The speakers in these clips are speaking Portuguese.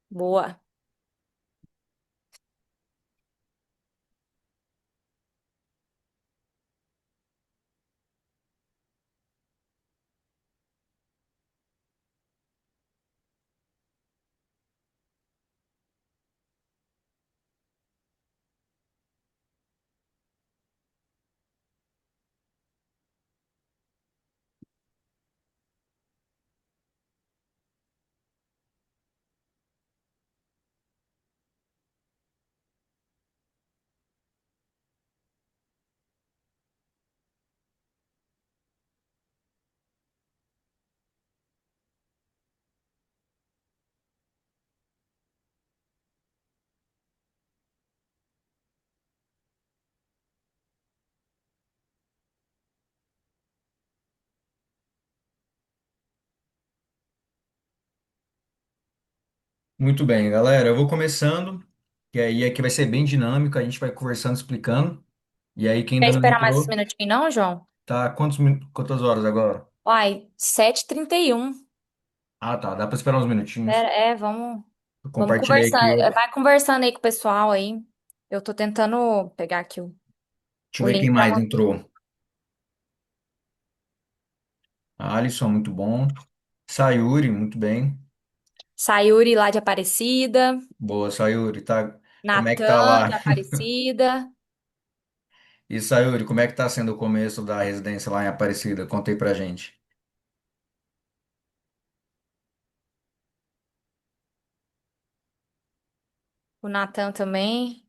Boa. Muito bem, galera. Eu vou começando, e aí aqui vai ser bem dinâmico, a gente vai conversando, explicando. E aí quem Quer ainda não esperar mais uns entrou, minutinhos, não, João? tá quantas horas agora? Uai, 7h31. Ah, tá, dá para esperar uns minutinhos. Vamos, Eu vamos compartilhei conversar. aqui, Vai conversando aí com o pessoal aí. Eu tô tentando pegar aqui deixa eu o ver quem link pra mais você. entrou. A Alisson, muito bom. Sayuri, muito bem. Sayuri lá de Aparecida. Boa, Sayuri, tá? Como é que tá Natan lá? de Aparecida. E Sayuri, como é que tá sendo o começo da residência lá em Aparecida? Conta aí pra gente. O Natan também.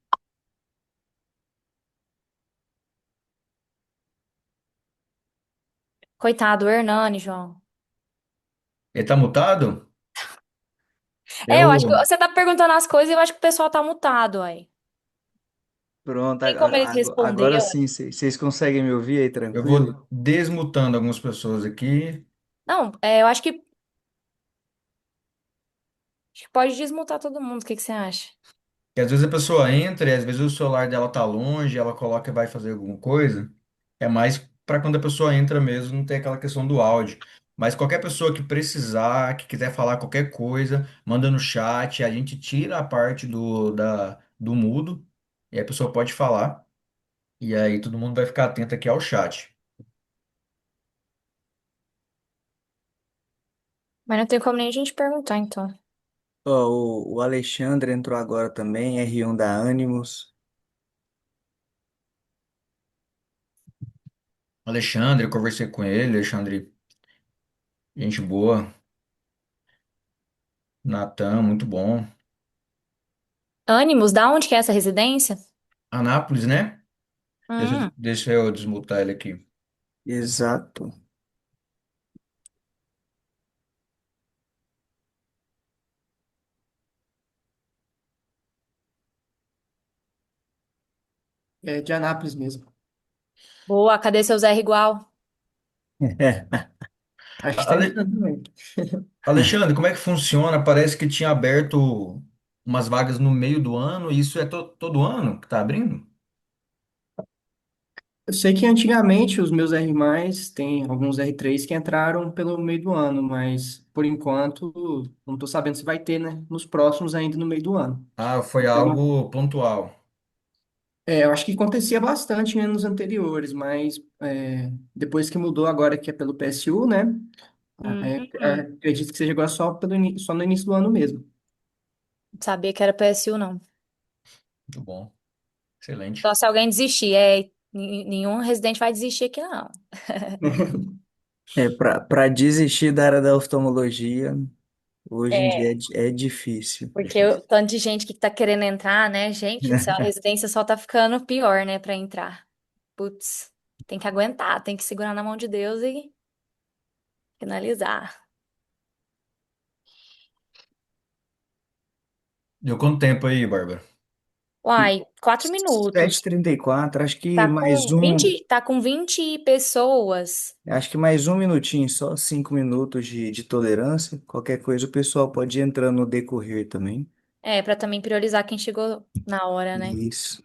Coitado, o Hernani, João. Ele tá mutado? Eu acho que Eu, você tá perguntando as coisas e eu acho que o pessoal tá mutado aí. Pronto, Tem como eles agora responder, ué? sim, vocês conseguem me ouvir aí eu tranquilo? vou desmutando algumas pessoas aqui. Não, eu acho que pode desmutar todo mundo. O que que você acha? Que às vezes a pessoa entra e às vezes o celular dela tá longe, ela coloca e vai fazer alguma coisa. É mais para quando a pessoa entra mesmo, não tem aquela questão do áudio. Mas qualquer pessoa que precisar, que quiser falar qualquer coisa, manda no chat, a gente tira a parte do mudo e a pessoa pode falar. E aí todo mundo vai ficar atento aqui ao chat. Mas não tem como nem a gente perguntar, então. Ó, o Alexandre entrou agora também, R1 da Animus. Alexandre, eu conversei com ele, Alexandre, gente boa. Natan, muito bom. Ânimos, da onde que é essa residência? Anápolis, né? Hum, Deixa eu desmutar ele aqui. Exato. É de Anápolis mesmo. boa. Cadê seu Zé igual? Acho que tá Ale- entrando também. Alexandre, como é que funciona? Parece que tinha aberto umas vagas no meio do ano, e isso é todo ano que tá abrindo? Eu sei que antigamente os meus R+, tem alguns R3 que entraram pelo meio do ano, mas por enquanto não tô sabendo se vai ter, né? Nos próximos ainda no meio do ano. Ah, foi Então, algo pontual. eu acho que acontecia bastante em anos anteriores, mas depois que mudou agora que é pelo PSU, né? Hum, Acredito que seja agora só, só no início do ano mesmo. não sabia que era PSU, não. Muito bom, excelente. Só se alguém desistir. Nenhum residente vai desistir aqui, não. Para desistir da área da oftalmologia, hoje em dia É, é difícil. porque o tanto de gente que tá querendo entrar, né? Gente, do céu, a residência só tá ficando pior, né, pra entrar. Putz, tem que aguentar, tem que segurar na mão de Deus e finalizar. Deu quanto tempo aí, Bárbara? Uai, 4 minutos. 7h34, Tá com 20 pessoas. acho que mais um minutinho, só 5 minutos de tolerância. Qualquer coisa o pessoal pode ir entrando no decorrer também. É, pra também priorizar quem chegou na hora, né? Isso.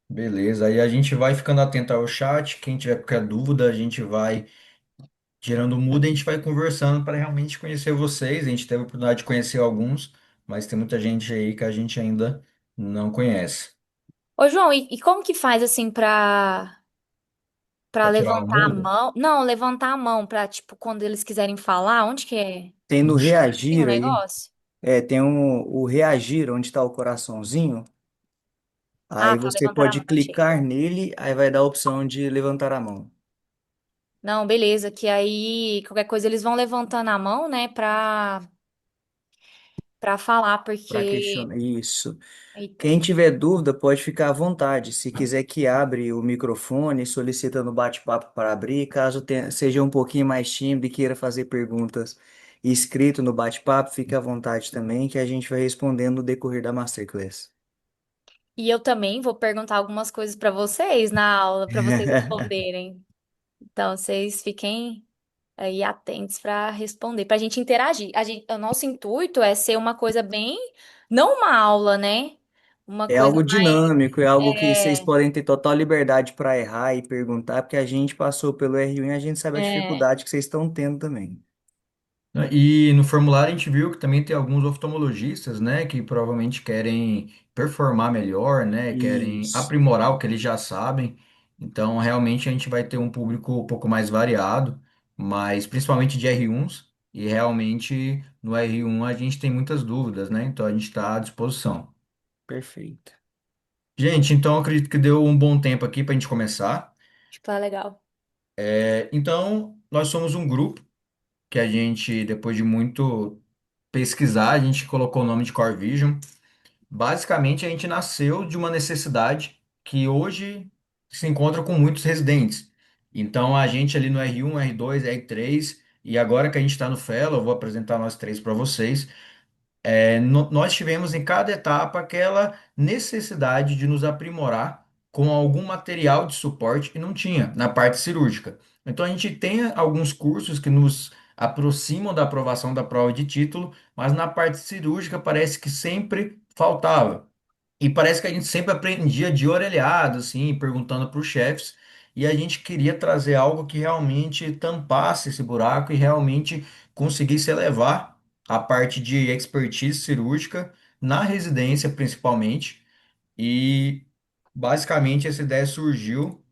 Beleza, aí a gente vai ficando atento ao chat. Quem tiver qualquer dúvida, a gente vai gerando muda, e a gente vai conversando para realmente conhecer vocês. A gente teve a oportunidade de conhecer alguns. mas tem muita gente aí que a gente ainda não conhece. Ô, João, e como que faz assim pra Para tirar uma levantar a multa? mão? Não, levantar a mão pra, tipo, quando eles quiserem falar, onde que é? Tem no Ixi. Tem um reagir aí, negócio? tem o reagir, onde está o coraçãozinho. Ah, Aí tá, você levantar a pode mão, achei. clicar nele, aí vai dar a opção de levantar a mão. Não, beleza, que aí qualquer coisa eles vão levantando a mão, né, pra falar, Para porque. questionar. Isso. Eita. Quem tiver dúvida pode ficar à vontade. Se quiser que abre o microfone, solicita no bate-papo para abrir. Caso seja um pouquinho mais tímido e queira fazer perguntas escrito no bate-papo, fique à vontade também, que a gente vai respondendo no decorrer da Masterclass. E eu também vou perguntar algumas coisas pra vocês na aula, pra vocês responderem. Então, vocês fiquem aí atentos pra responder, pra gente interagir. O nosso intuito é ser uma coisa bem, não uma aula, né? Uma É coisa algo mais. dinâmico, é algo que vocês É, podem ter total liberdade para errar e perguntar, porque a gente passou pelo R1 e a gente sabe a é, dificuldade que vocês estão tendo também. Né? E no formulário a gente viu que também tem alguns oftalmologistas, né, que provavelmente querem performar melhor, né, querem Isso, aprimorar o que eles já sabem. Então, realmente a gente vai ter um público um pouco mais variado, mas principalmente de R1s, e realmente no R1 a gente tem muitas dúvidas, né? Então a gente está à disposição. perfeito. Gente, então eu acredito que deu um bom tempo aqui para a gente começar. acho que tá legal. Então, nós somos um grupo que a gente, depois de muito pesquisar, a gente colocou o nome de Core Vision. Basicamente, a gente nasceu de uma necessidade que hoje se encontra com muitos residentes. Então, a gente ali no R1, R2, R3, e agora que a gente está no Fellow, eu vou apresentar nós três para vocês. Nós tivemos em cada etapa aquela necessidade de nos aprimorar com algum material de suporte que não tinha na parte cirúrgica. Então a gente tem alguns cursos que nos aproximam da aprovação da prova de título, mas na parte cirúrgica parece que sempre faltava. E parece que a gente sempre aprendia de orelhada, assim, perguntando para os chefes, e a gente queria trazer algo que realmente tampasse esse buraco e realmente conseguisse elevar a parte de expertise cirúrgica na residência, principalmente. E basicamente essa ideia surgiu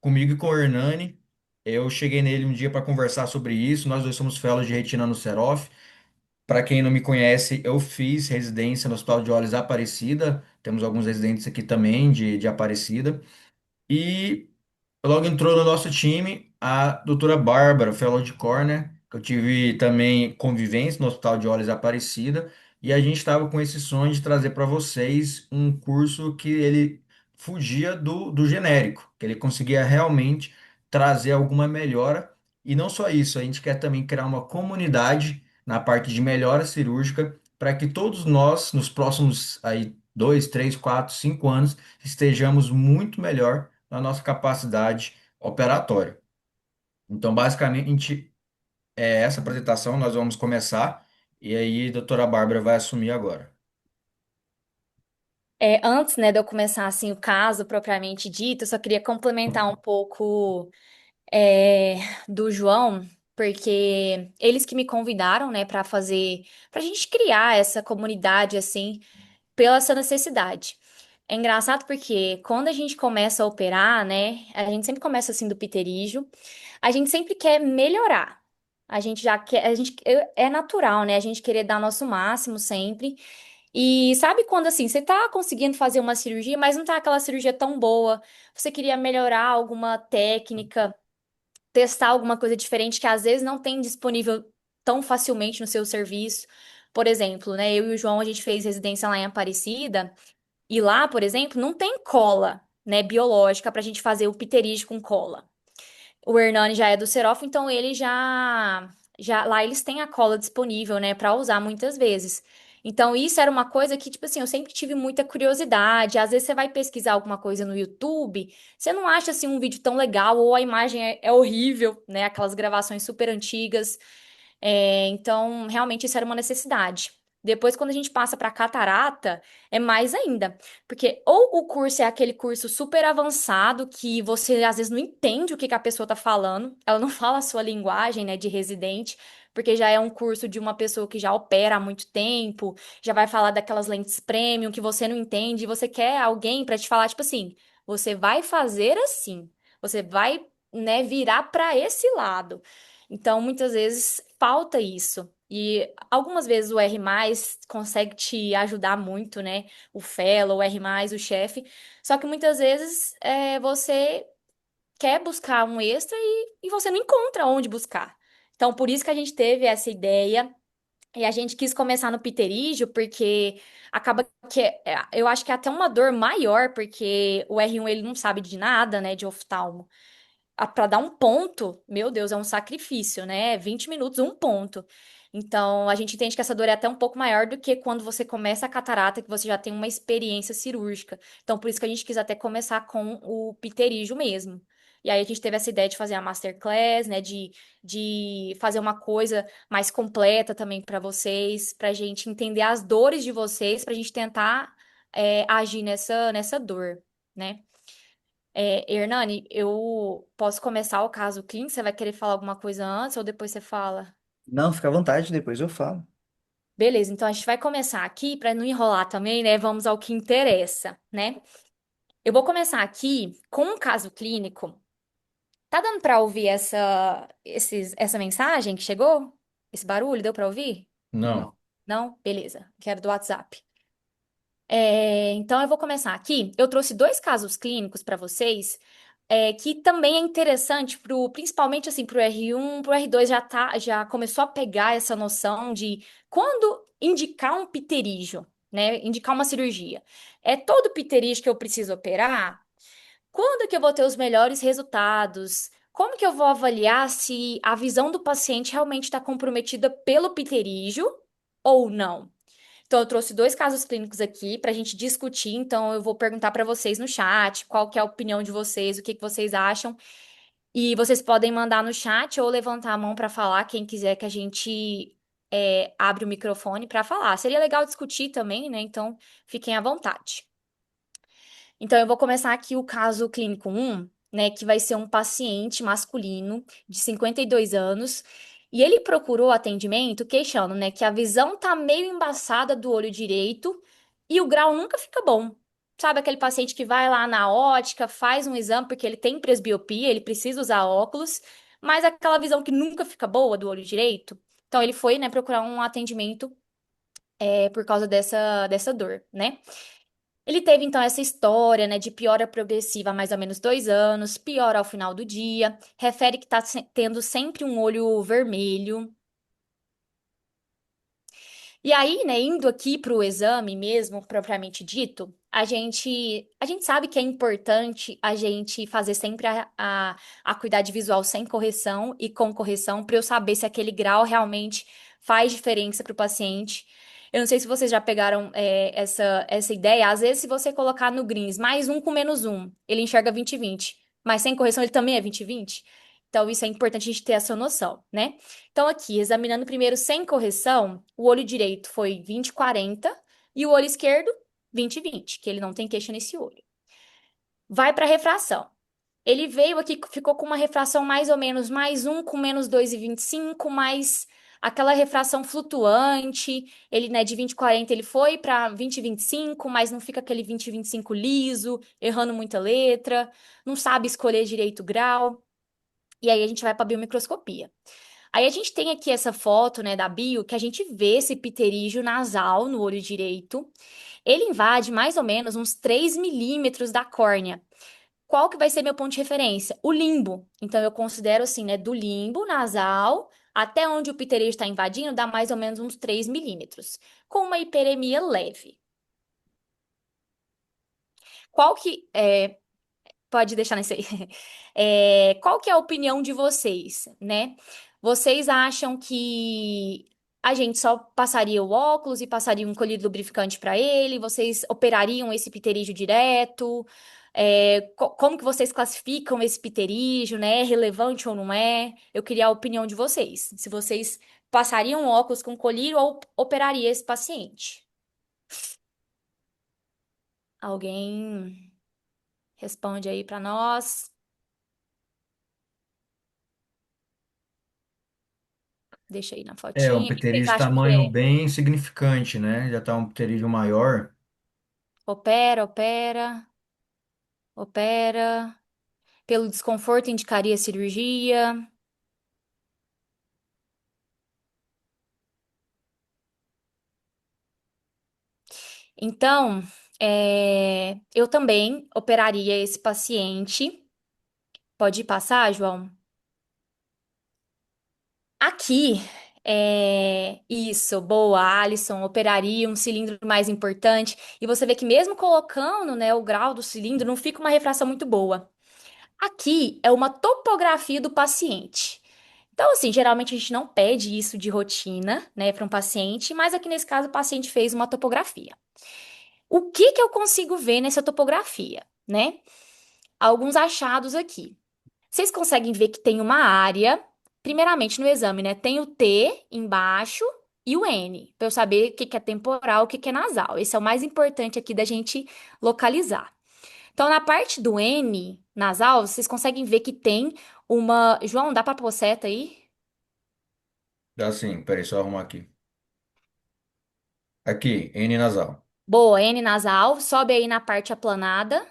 comigo e com o Hernani. Eu cheguei nele um dia para conversar sobre isso. Nós dois somos fellows de retina no Serof. Para quem não me conhece, eu fiz residência no Hospital de Olhos Aparecida. Temos alguns residentes aqui também de Aparecida. E logo entrou no nosso time a doutora Bárbara, fellow de Corner, que eu tive também convivência no Hospital de Olhos Aparecida, e a gente estava com esse sonho de trazer para vocês um curso que ele fugia do genérico, que ele conseguia realmente trazer alguma melhora, e não só isso, a gente quer também criar uma comunidade na parte de melhora cirúrgica, para que todos nós, nos próximos aí 2, 3, 4, 5 anos, estejamos muito melhor na nossa capacidade operatória. Então, basicamente, é essa apresentação nós vamos começar, e aí a doutora Bárbara vai assumir agora. Antes, né, de eu começar, assim, o caso propriamente dito, eu só queria complementar um pouco é, do João, porque eles que me convidaram, né, pra gente criar essa comunidade, assim, pela essa necessidade. É engraçado porque quando a gente começa a operar, né, a gente sempre começa assim do piterígio, a gente sempre quer melhorar. A gente já quer, é natural, né, a gente querer dar nosso máximo sempre. E sabe quando assim, você tá conseguindo fazer uma cirurgia, mas não tá aquela cirurgia tão boa, você queria melhorar alguma técnica, testar alguma coisa diferente que às vezes não tem disponível tão facilmente no seu serviço. Por exemplo, né, eu e o João, a gente fez residência lá em Aparecida, e lá, por exemplo, não tem cola, né, biológica pra gente fazer o pterígio com cola. O Hernani já é do Serof, então ele já lá eles têm a cola disponível, né, pra usar muitas vezes. Então isso era uma coisa que, tipo assim, eu sempre tive muita curiosidade. Às vezes você vai pesquisar alguma coisa no YouTube, você não acha assim um vídeo tão legal ou a imagem é horrível, né, aquelas gravações super antigas. Então, realmente isso era uma necessidade. Depois, quando a gente passa para catarata, é mais ainda. Porque ou o curso é aquele curso super avançado que você às vezes não entende o que que a pessoa tá falando, ela não fala a sua linguagem, né, de residente, porque já é um curso de uma pessoa que já opera há muito tempo, já vai falar daquelas lentes premium que você não entende, e você quer alguém para te falar, tipo assim, você vai fazer assim, você vai, né, virar para esse lado. Então, muitas vezes falta isso. E algumas vezes o R+ consegue te ajudar muito, né? O fellow, o R+, o chefe. Só que muitas vezes você quer buscar um extra e você não encontra onde buscar. Então, por isso que a gente teve essa ideia e a gente quis começar no piterígio, porque acaba que eu acho que é até uma dor maior, porque o R1 ele não sabe de nada, né, de oftalmo. Para dar um ponto, meu Deus, é um sacrifício, né? 20 minutos, um ponto. Então, a gente entende que essa dor é até um pouco maior do que quando você começa a catarata, que você já tem uma experiência cirúrgica. Então, por isso que a gente quis até começar com o pterígio mesmo. E aí a gente teve essa ideia de fazer a masterclass, né? De fazer uma coisa mais completa também para vocês, para a gente entender as dores de vocês, para a gente tentar agir nessa dor, né? Hernani, eu posso começar o caso clínico? Você vai querer falar alguma coisa antes ou depois você fala? Não, fica à vontade, depois eu falo. Beleza, então a gente vai começar aqui, para não enrolar também, né? Vamos ao que interessa, né? Eu vou começar aqui com um caso clínico. Tá dando para ouvir essa mensagem que chegou? Esse barulho, deu para ouvir? Não. Não? Beleza, quero do WhatsApp. Então, eu vou começar aqui. Eu trouxe dois casos clínicos para vocês, que também é interessante, principalmente assim, para o R1, para o R2 já começou a pegar essa noção de quando indicar um pterígio, né? Indicar uma cirurgia. É todo pterígio que eu preciso operar? Quando que eu vou ter os melhores resultados? Como que eu vou avaliar se a visão do paciente realmente está comprometida pelo pterígio ou não? Então, eu trouxe dois casos clínicos aqui para a gente discutir. Então, eu vou perguntar para vocês no chat qual que é a opinião de vocês, o que que vocês acham. E vocês podem mandar no chat ou levantar a mão para falar, quem quiser que a gente abre o microfone para falar. Seria legal discutir também, né? Então, fiquem à vontade. Então, eu vou começar aqui o caso clínico um, né, que vai ser um paciente masculino de 52 anos, e ele procurou atendimento queixando, né, que a visão tá meio embaçada do olho direito e o grau nunca fica bom. Sabe aquele paciente que vai lá na ótica, faz um exame porque ele tem presbiopia, ele precisa usar óculos, mas aquela visão que nunca fica boa do olho direito? Então, ele foi, né, procurar um atendimento por causa dessa dor, né? Ele teve então essa história, né, de piora progressiva há mais ou menos 2 anos, piora ao final do dia, refere que está tendo sempre um olho vermelho. E aí, né, indo aqui para o exame mesmo, propriamente dito, a gente sabe que é importante a gente fazer sempre a acuidade visual sem correção e com correção, para eu saber se aquele grau realmente faz diferença para o paciente. Eu não sei se vocês já pegaram essa ideia. Às vezes, se você colocar no Greens mais um com menos um, ele enxerga 20/20, mas sem correção ele também é 20/20. Então, isso é importante a gente ter essa noção, né? Então, aqui, examinando primeiro sem correção, o olho direito foi 20/40 e o olho esquerdo 20/20, que ele não tem queixa nesse olho. Vai para refração. Ele veio aqui, ficou com uma refração mais ou menos mais um com menos 2,25, mais aquela refração flutuante. Ele, né, de 20/40 ele foi para 20/25, mas não fica aquele 20/25 liso, errando muita letra, não sabe escolher direito o grau. E aí a gente vai para biomicroscopia. Aí a gente tem aqui essa foto, né, da bio, que a gente vê esse pterígio nasal no olho direito. Ele invade mais ou menos uns 3 milímetros da córnea. Qual que vai ser meu ponto de referência? O limbo. Então, eu considero assim, né, do limbo nasal até onde o pterígio está invadindo, dá mais ou menos uns 3 milímetros, com uma hiperemia leve. Qual que é, Pode deixar nesse aí. Qual que é a opinião de vocês, né? Vocês acham que a gente só passaria o óculos e passaria um colírio lubrificante para ele? Vocês operariam esse pterígio direto? Como que vocês classificam esse pterígio, né? É relevante ou não é? Eu queria a opinião de vocês. Se vocês passariam óculos com colírio ou operaria esse paciente? Alguém responde aí para nós? Deixa aí na É um fotinha. O que vocês pterígio de acham que tamanho é? bem significante, né? Já tá um pterígio maior. Opera, opera, opera. Pelo desconforto, indicaria cirurgia. Então, eu também operaria esse paciente. Pode passar, João? Aqui, isso, boa, Alisson, operaria um cilindro mais importante. E você vê que mesmo colocando, né, o grau do cilindro, não fica uma refração muito boa. Aqui é uma topografia do paciente. Então, assim, geralmente a gente não pede isso de rotina, né, para um paciente, mas aqui nesse caso o paciente fez uma topografia. O que que eu consigo ver nessa topografia, né? Alguns achados aqui. Vocês conseguem ver que tem uma área, primeiramente no exame, né? Tem o T embaixo e o N, para eu saber o que que é temporal, o que que é nasal. Esse é o mais importante aqui da gente localizar. Então, na parte do N nasal, vocês conseguem ver que tem uma. João, dá para pôr seta aí? Dá sim, peraí, só arrumar aqui. Aqui, N nasal. Boa, N nasal, sobe aí na parte aplanada.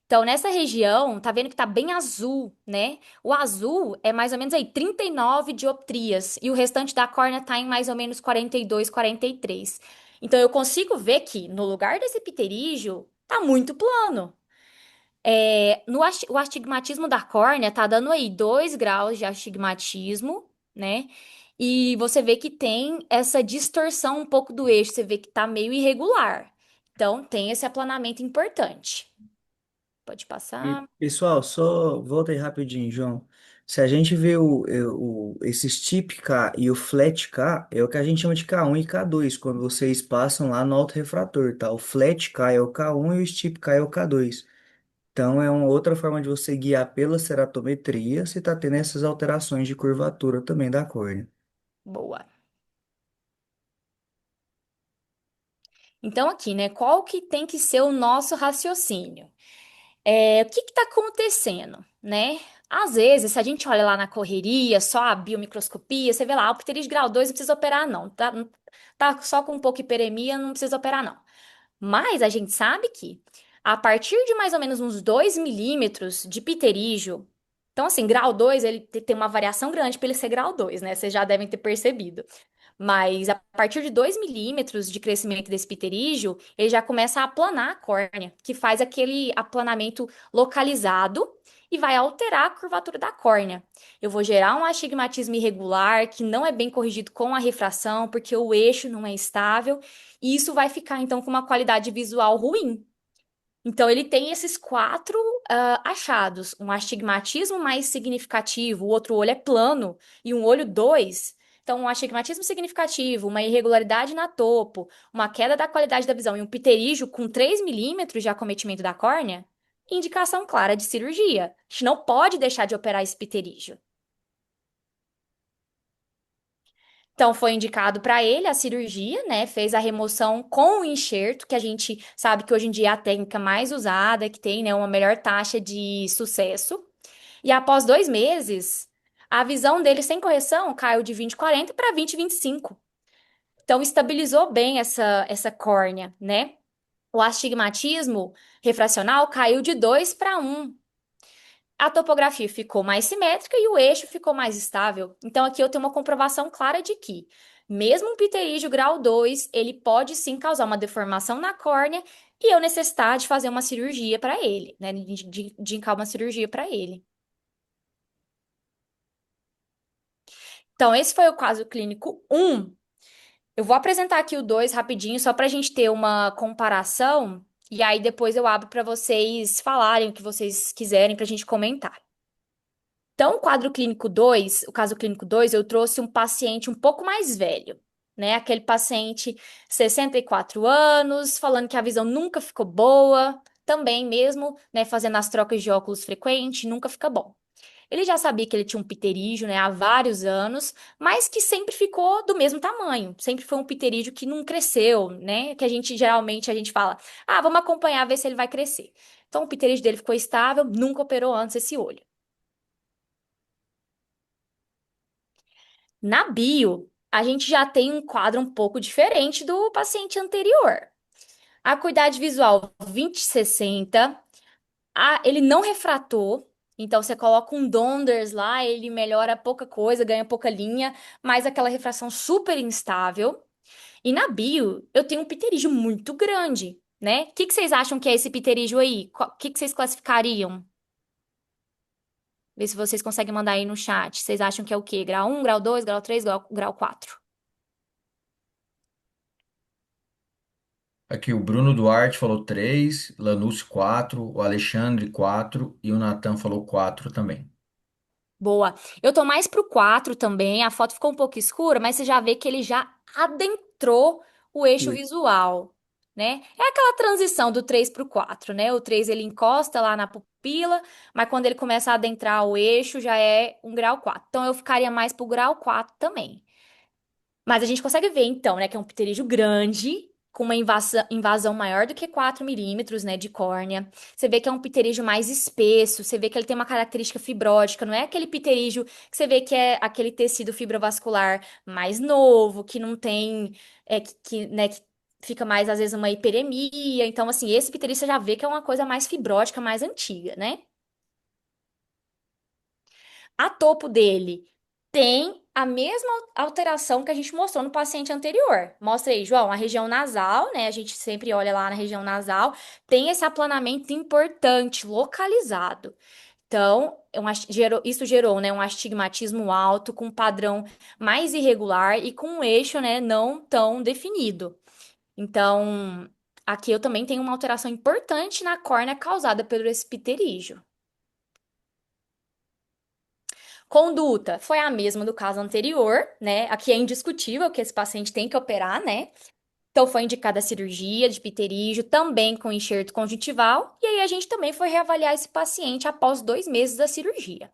Então, nessa região, tá vendo que tá bem azul, né? O azul é mais ou menos aí 39 dioptrias e o restante da córnea tá em mais ou menos 42, 43. Então, eu consigo ver que no lugar desse pterígio tá muito plano. O astigmatismo da córnea tá dando aí 2 graus de astigmatismo, né? E você vê que tem essa distorção um pouco do eixo, você vê que tá meio irregular. Então, tem esse aplanamento importante. Pode E, passar. pessoal, só volta aí rapidinho, João. Se a gente vê esses tip K e o flat K, é o que a gente chama de K1 e K2, quando vocês passam lá no autorrefrator, tá? O flat K é o K1 e o steep K é o K2. Então, é uma outra forma de você guiar pela ceratometria se está tendo essas alterações de curvatura também da córnea. Boa. Então, aqui, né? Qual que tem que ser o nosso raciocínio? O que está acontecendo, né? Às vezes, se a gente olha lá na correria, só a biomicroscopia, você vê lá, o pterígio grau 2 não precisa operar, não. Tá só com um pouco de hiperemia, não precisa operar, não. Mas a gente sabe que a partir de mais ou menos uns 2 milímetros de pterígio, então, assim, grau 2 ele tem uma variação grande para ele ser grau 2, né? Vocês já devem ter percebido. Mas a partir de 2 milímetros de crescimento desse pterígio, ele já começa a aplanar a córnea, que faz aquele aplanamento localizado e vai alterar a curvatura da córnea. Eu vou gerar um astigmatismo irregular, que não é bem corrigido com a refração, porque o eixo não é estável, e isso vai ficar, então, com uma qualidade visual ruim. Então, ele tem esses quatro achados: um astigmatismo mais significativo, o outro olho é plano, e um olho dois. Então, um astigmatismo significativo, uma irregularidade na topo, uma queda da qualidade da visão e um pterígio com 3 milímetros de acometimento da córnea, indicação clara de cirurgia. A gente não pode deixar de operar esse pterígio. Então, foi indicado para ele a cirurgia, né? Fez a remoção com o enxerto, que a gente sabe que hoje em dia é a técnica mais usada, que tem, né, uma melhor taxa de sucesso. E após 2 meses, a visão dele sem correção caiu de 20/40 para 20/25. Então, estabilizou bem essa córnea, né? O astigmatismo refracional caiu de 2/1. A topografia ficou mais simétrica e o eixo ficou mais estável. Então, aqui eu tenho uma comprovação clara de que, mesmo um pterígio grau 2, ele pode sim causar uma deformação na córnea e eu necessitar de fazer uma cirurgia para ele, né? De indicar uma cirurgia para ele. Então, esse foi o caso clínico um. Eu vou apresentar aqui o 2 rapidinho, só para a gente ter uma comparação, e aí depois eu abro para vocês falarem o que vocês quiserem para a gente comentar. Então, o caso clínico 2, eu trouxe um paciente um pouco mais velho, né? Aquele paciente 64 anos, falando que a visão nunca ficou boa, também mesmo, né, fazendo as trocas de óculos frequentes, nunca fica bom. Ele já sabia que ele tinha um pterígio, né, há vários anos, mas que sempre ficou do mesmo tamanho. Sempre foi um pterígio que não cresceu, né? Que a gente geralmente a gente fala: "Ah, vamos acompanhar ver se ele vai crescer". Então, o pterígio dele ficou estável, nunca operou antes esse olho. Na bio, a gente já tem um quadro um pouco diferente do paciente anterior. Acuidade visual 20/60, ele não refratou, então você coloca um Donders lá, ele melhora pouca coisa, ganha pouca linha, mas aquela refração super instável. E na bio, eu tenho um pterígio muito grande, né? O que que vocês acham que é esse pterígio aí? O que que vocês classificariam? Vê se vocês conseguem mandar aí no chat. Vocês acham que é o quê? Grau 1, grau 2, grau 3, grau 4? Aqui o Bruno Duarte falou 3, Lanús 4, o Alexandre 4 e o Natan falou 4 também. Boa. Eu tô mais pro 4 também. A foto ficou um pouco escura, mas você já vê que ele já adentrou o eixo Ui. visual, né? É aquela transição do 3 pro 4, né? O 3 ele encosta lá na pupila, mas quando ele começa a adentrar o eixo já é um grau 4. Então eu ficaria mais pro grau 4 também. Mas a gente consegue ver, então, né, que é um pterígio grande, com uma invasão maior do que 4 milímetros, né, de córnea. Você vê que é um pterígio mais espesso, você vê que ele tem uma característica fibrótica, não é aquele pterígio que você vê que é aquele tecido fibrovascular mais novo, que não tem, né, que fica mais, às vezes, uma hiperemia. Então, assim, esse pterígio você já vê que é uma coisa mais fibrótica, mais antiga, né? A topo dele tem a mesma alteração que a gente mostrou no paciente anterior. Mostra aí, João, a região nasal, né? A gente sempre olha lá na região nasal, tem esse aplanamento importante, localizado. Então, isso gerou, né, um astigmatismo alto, com um padrão mais irregular e com um eixo, né, não tão definido. Então, aqui eu também tenho uma alteração importante na córnea causada pelo esse pterígio. Conduta foi a mesma do caso anterior, né? Aqui é indiscutível que esse paciente tem que operar, né? Então foi indicada a cirurgia de pterígio, também com enxerto conjuntival, e aí a gente também foi reavaliar esse paciente após 2 meses da cirurgia.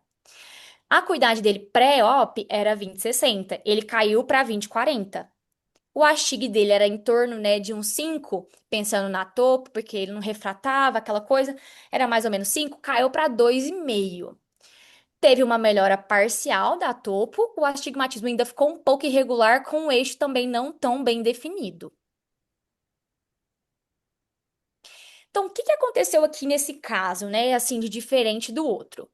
A acuidade dele pré-op era 20/60, ele caiu para 20/40. O Astig dele era em torno, né, de uns 5, pensando na topo, porque ele não refratava, aquela coisa, era mais ou menos 5, caiu para 2,5. Teve uma melhora parcial da topo, o astigmatismo ainda ficou um pouco irregular, com o eixo também não tão bem definido. Então, o que que aconteceu aqui nesse caso, né, assim, de diferente do outro?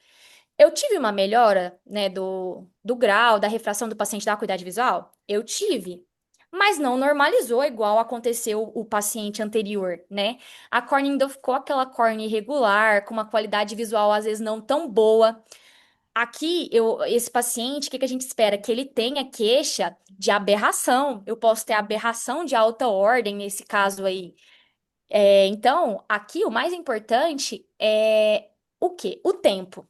Eu tive uma melhora, né, do grau, da refração do paciente da acuidade visual? Eu tive, mas não normalizou igual aconteceu o paciente anterior, né? A córnea ainda ficou aquela córnea irregular, com uma qualidade visual às vezes não tão boa. Aqui, esse paciente, o que que a gente espera? Que ele tenha queixa de aberração. Eu posso ter aberração de alta ordem nesse caso aí. Então, aqui o mais importante é o quê? O tempo.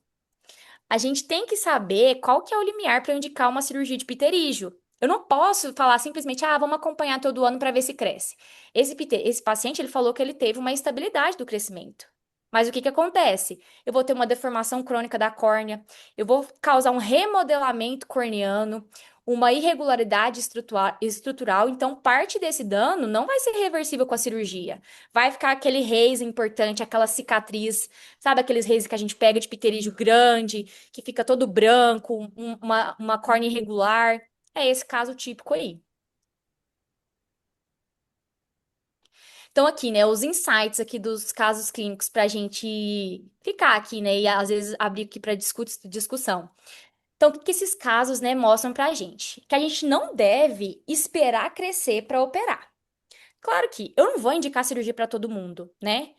A gente tem que saber qual que é o limiar para eu indicar uma cirurgia de pterígio. Eu não posso falar simplesmente, vamos acompanhar todo ano para ver se cresce. Esse paciente, ele falou que ele teve uma instabilidade do crescimento. Mas o que que acontece? Eu vou ter uma deformação crônica da córnea, eu vou causar um remodelamento corneano, uma irregularidade estrutural, então parte desse dano não vai ser reversível com a cirurgia. Vai ficar aquele raise importante, aquela cicatriz, sabe aqueles raízes que a gente pega de pterígio grande, que fica todo branco, uma córnea irregular? É esse caso típico aí. Então, aqui, né, os insights aqui dos casos clínicos para a gente ficar aqui, né, e às vezes abrir aqui para discussão. Então, o que que esses casos, né, mostram para a gente? Que a gente não deve esperar crescer para operar. Claro que eu não vou indicar cirurgia para todo mundo, né?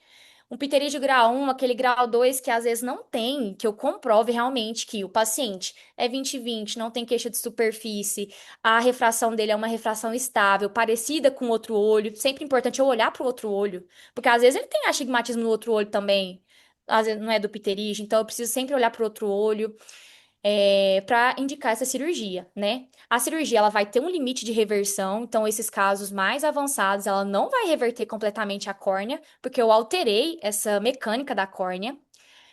Um pterígio grau 1, aquele grau 2 que às vezes não tem, que eu comprove realmente que o paciente é 20/20, não tem queixa de superfície, a refração dele é uma refração estável, parecida com o outro olho. Sempre importante eu olhar para o outro olho, porque às vezes ele tem astigmatismo no outro olho também, às vezes não é do pterígio, então eu preciso sempre olhar para o outro olho para indicar essa cirurgia, né? A cirurgia ela vai ter um limite de reversão, então esses casos mais avançados ela não vai reverter completamente a córnea, porque eu alterei essa mecânica da córnea.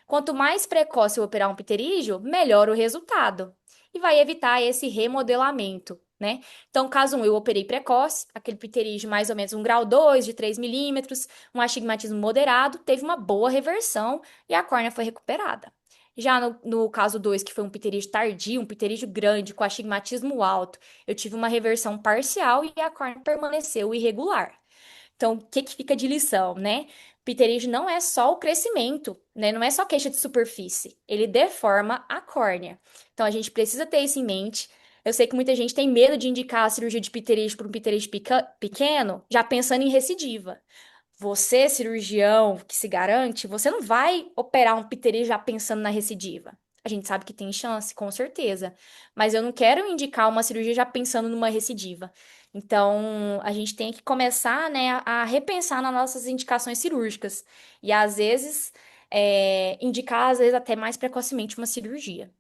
Quanto mais precoce eu operar um pterígio, melhor o resultado. E vai evitar esse remodelamento, né? Então, caso 1, eu operei precoce, aquele pterígio mais ou menos um grau 2 de 3 milímetros, um astigmatismo moderado, teve uma boa reversão e a córnea foi recuperada. Já no caso 2, que foi um pterígio tardio, um pterígio grande, com astigmatismo alto, eu tive uma reversão parcial e a córnea permaneceu irregular. Então, o que que fica de lição, né? Pterígio não é só o crescimento, né? Não é só queixa de superfície. Ele deforma a córnea. Então, a gente precisa ter isso em mente. Eu sei que muita gente tem medo de indicar a cirurgia de pterígio para um pterígio pequeno, já pensando em recidiva. Você, cirurgião que se garante, você não vai operar um piterir já pensando na recidiva. A gente sabe que tem chance, com certeza. Mas eu não quero indicar uma cirurgia já pensando numa recidiva. Então, a gente tem que começar, né, a repensar nas nossas indicações cirúrgicas. E, às vezes, indicar, às vezes, até mais precocemente uma cirurgia.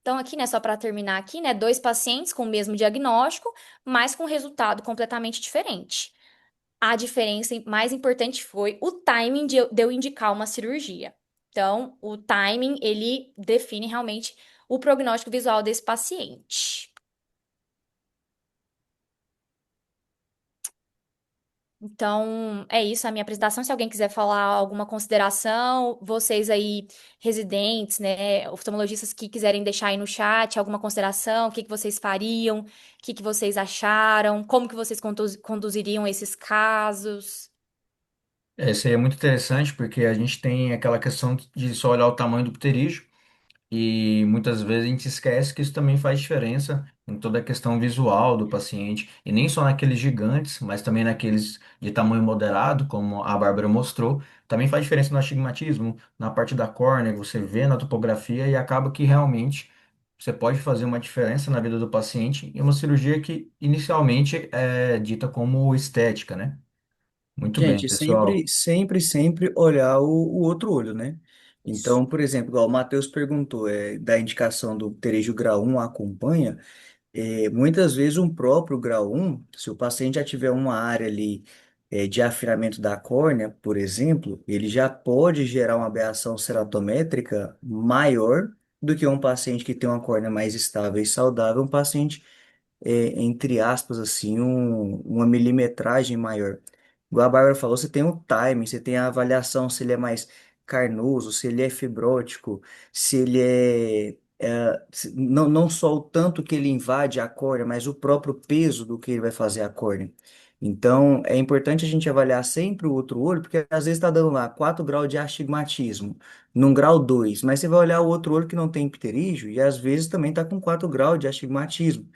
Então, aqui, né, só para terminar aqui, né, dois pacientes com o mesmo diagnóstico, mas com resultado completamente diferente. A diferença mais importante foi o timing de eu indicar uma cirurgia. Então, o timing, ele define realmente o prognóstico visual desse paciente. Então, é isso a minha apresentação. Se alguém quiser falar alguma consideração, vocês aí, residentes, né, oftalmologistas que quiserem deixar aí no chat alguma consideração, o que que vocês fariam, o que que vocês acharam, como que vocês conduziriam esses casos. Isso aí é muito interessante porque a gente tem aquela questão de só olhar o tamanho do pterígio e muitas vezes a gente esquece que isso também faz diferença em toda a questão visual do paciente e nem só naqueles gigantes, mas também naqueles de tamanho moderado, como a Bárbara mostrou, também faz diferença no astigmatismo, na parte da córnea, que você vê na topografia e acaba que realmente você pode fazer uma diferença na vida do paciente em uma cirurgia que inicialmente é dita como estética, né? Muito bem, Gente, pessoal. sempre olhar o outro olho, né? Isso. Então, por exemplo, igual o Matheus perguntou, da indicação do pterígio grau 1 acompanha, muitas vezes um próprio grau 1, se o paciente já tiver uma área ali de afinamento da córnea, por exemplo, ele já pode gerar uma aberração ceratométrica maior do que um paciente que tem uma córnea mais estável e saudável, um paciente entre aspas, assim, uma milimetragem maior. Igual a Bárbara falou, você tem o time, você tem a avaliação se ele é mais carnoso, se ele é fibrótico, se ele não só o tanto que ele invade a córnea, mas o próprio peso do que ele vai fazer a córnea. Então, é importante a gente avaliar sempre o outro olho, porque às vezes está dando lá 4 graus de astigmatismo, num grau 2, mas você vai olhar o outro olho que não tem pterígio e às vezes também está com 4 graus de astigmatismo.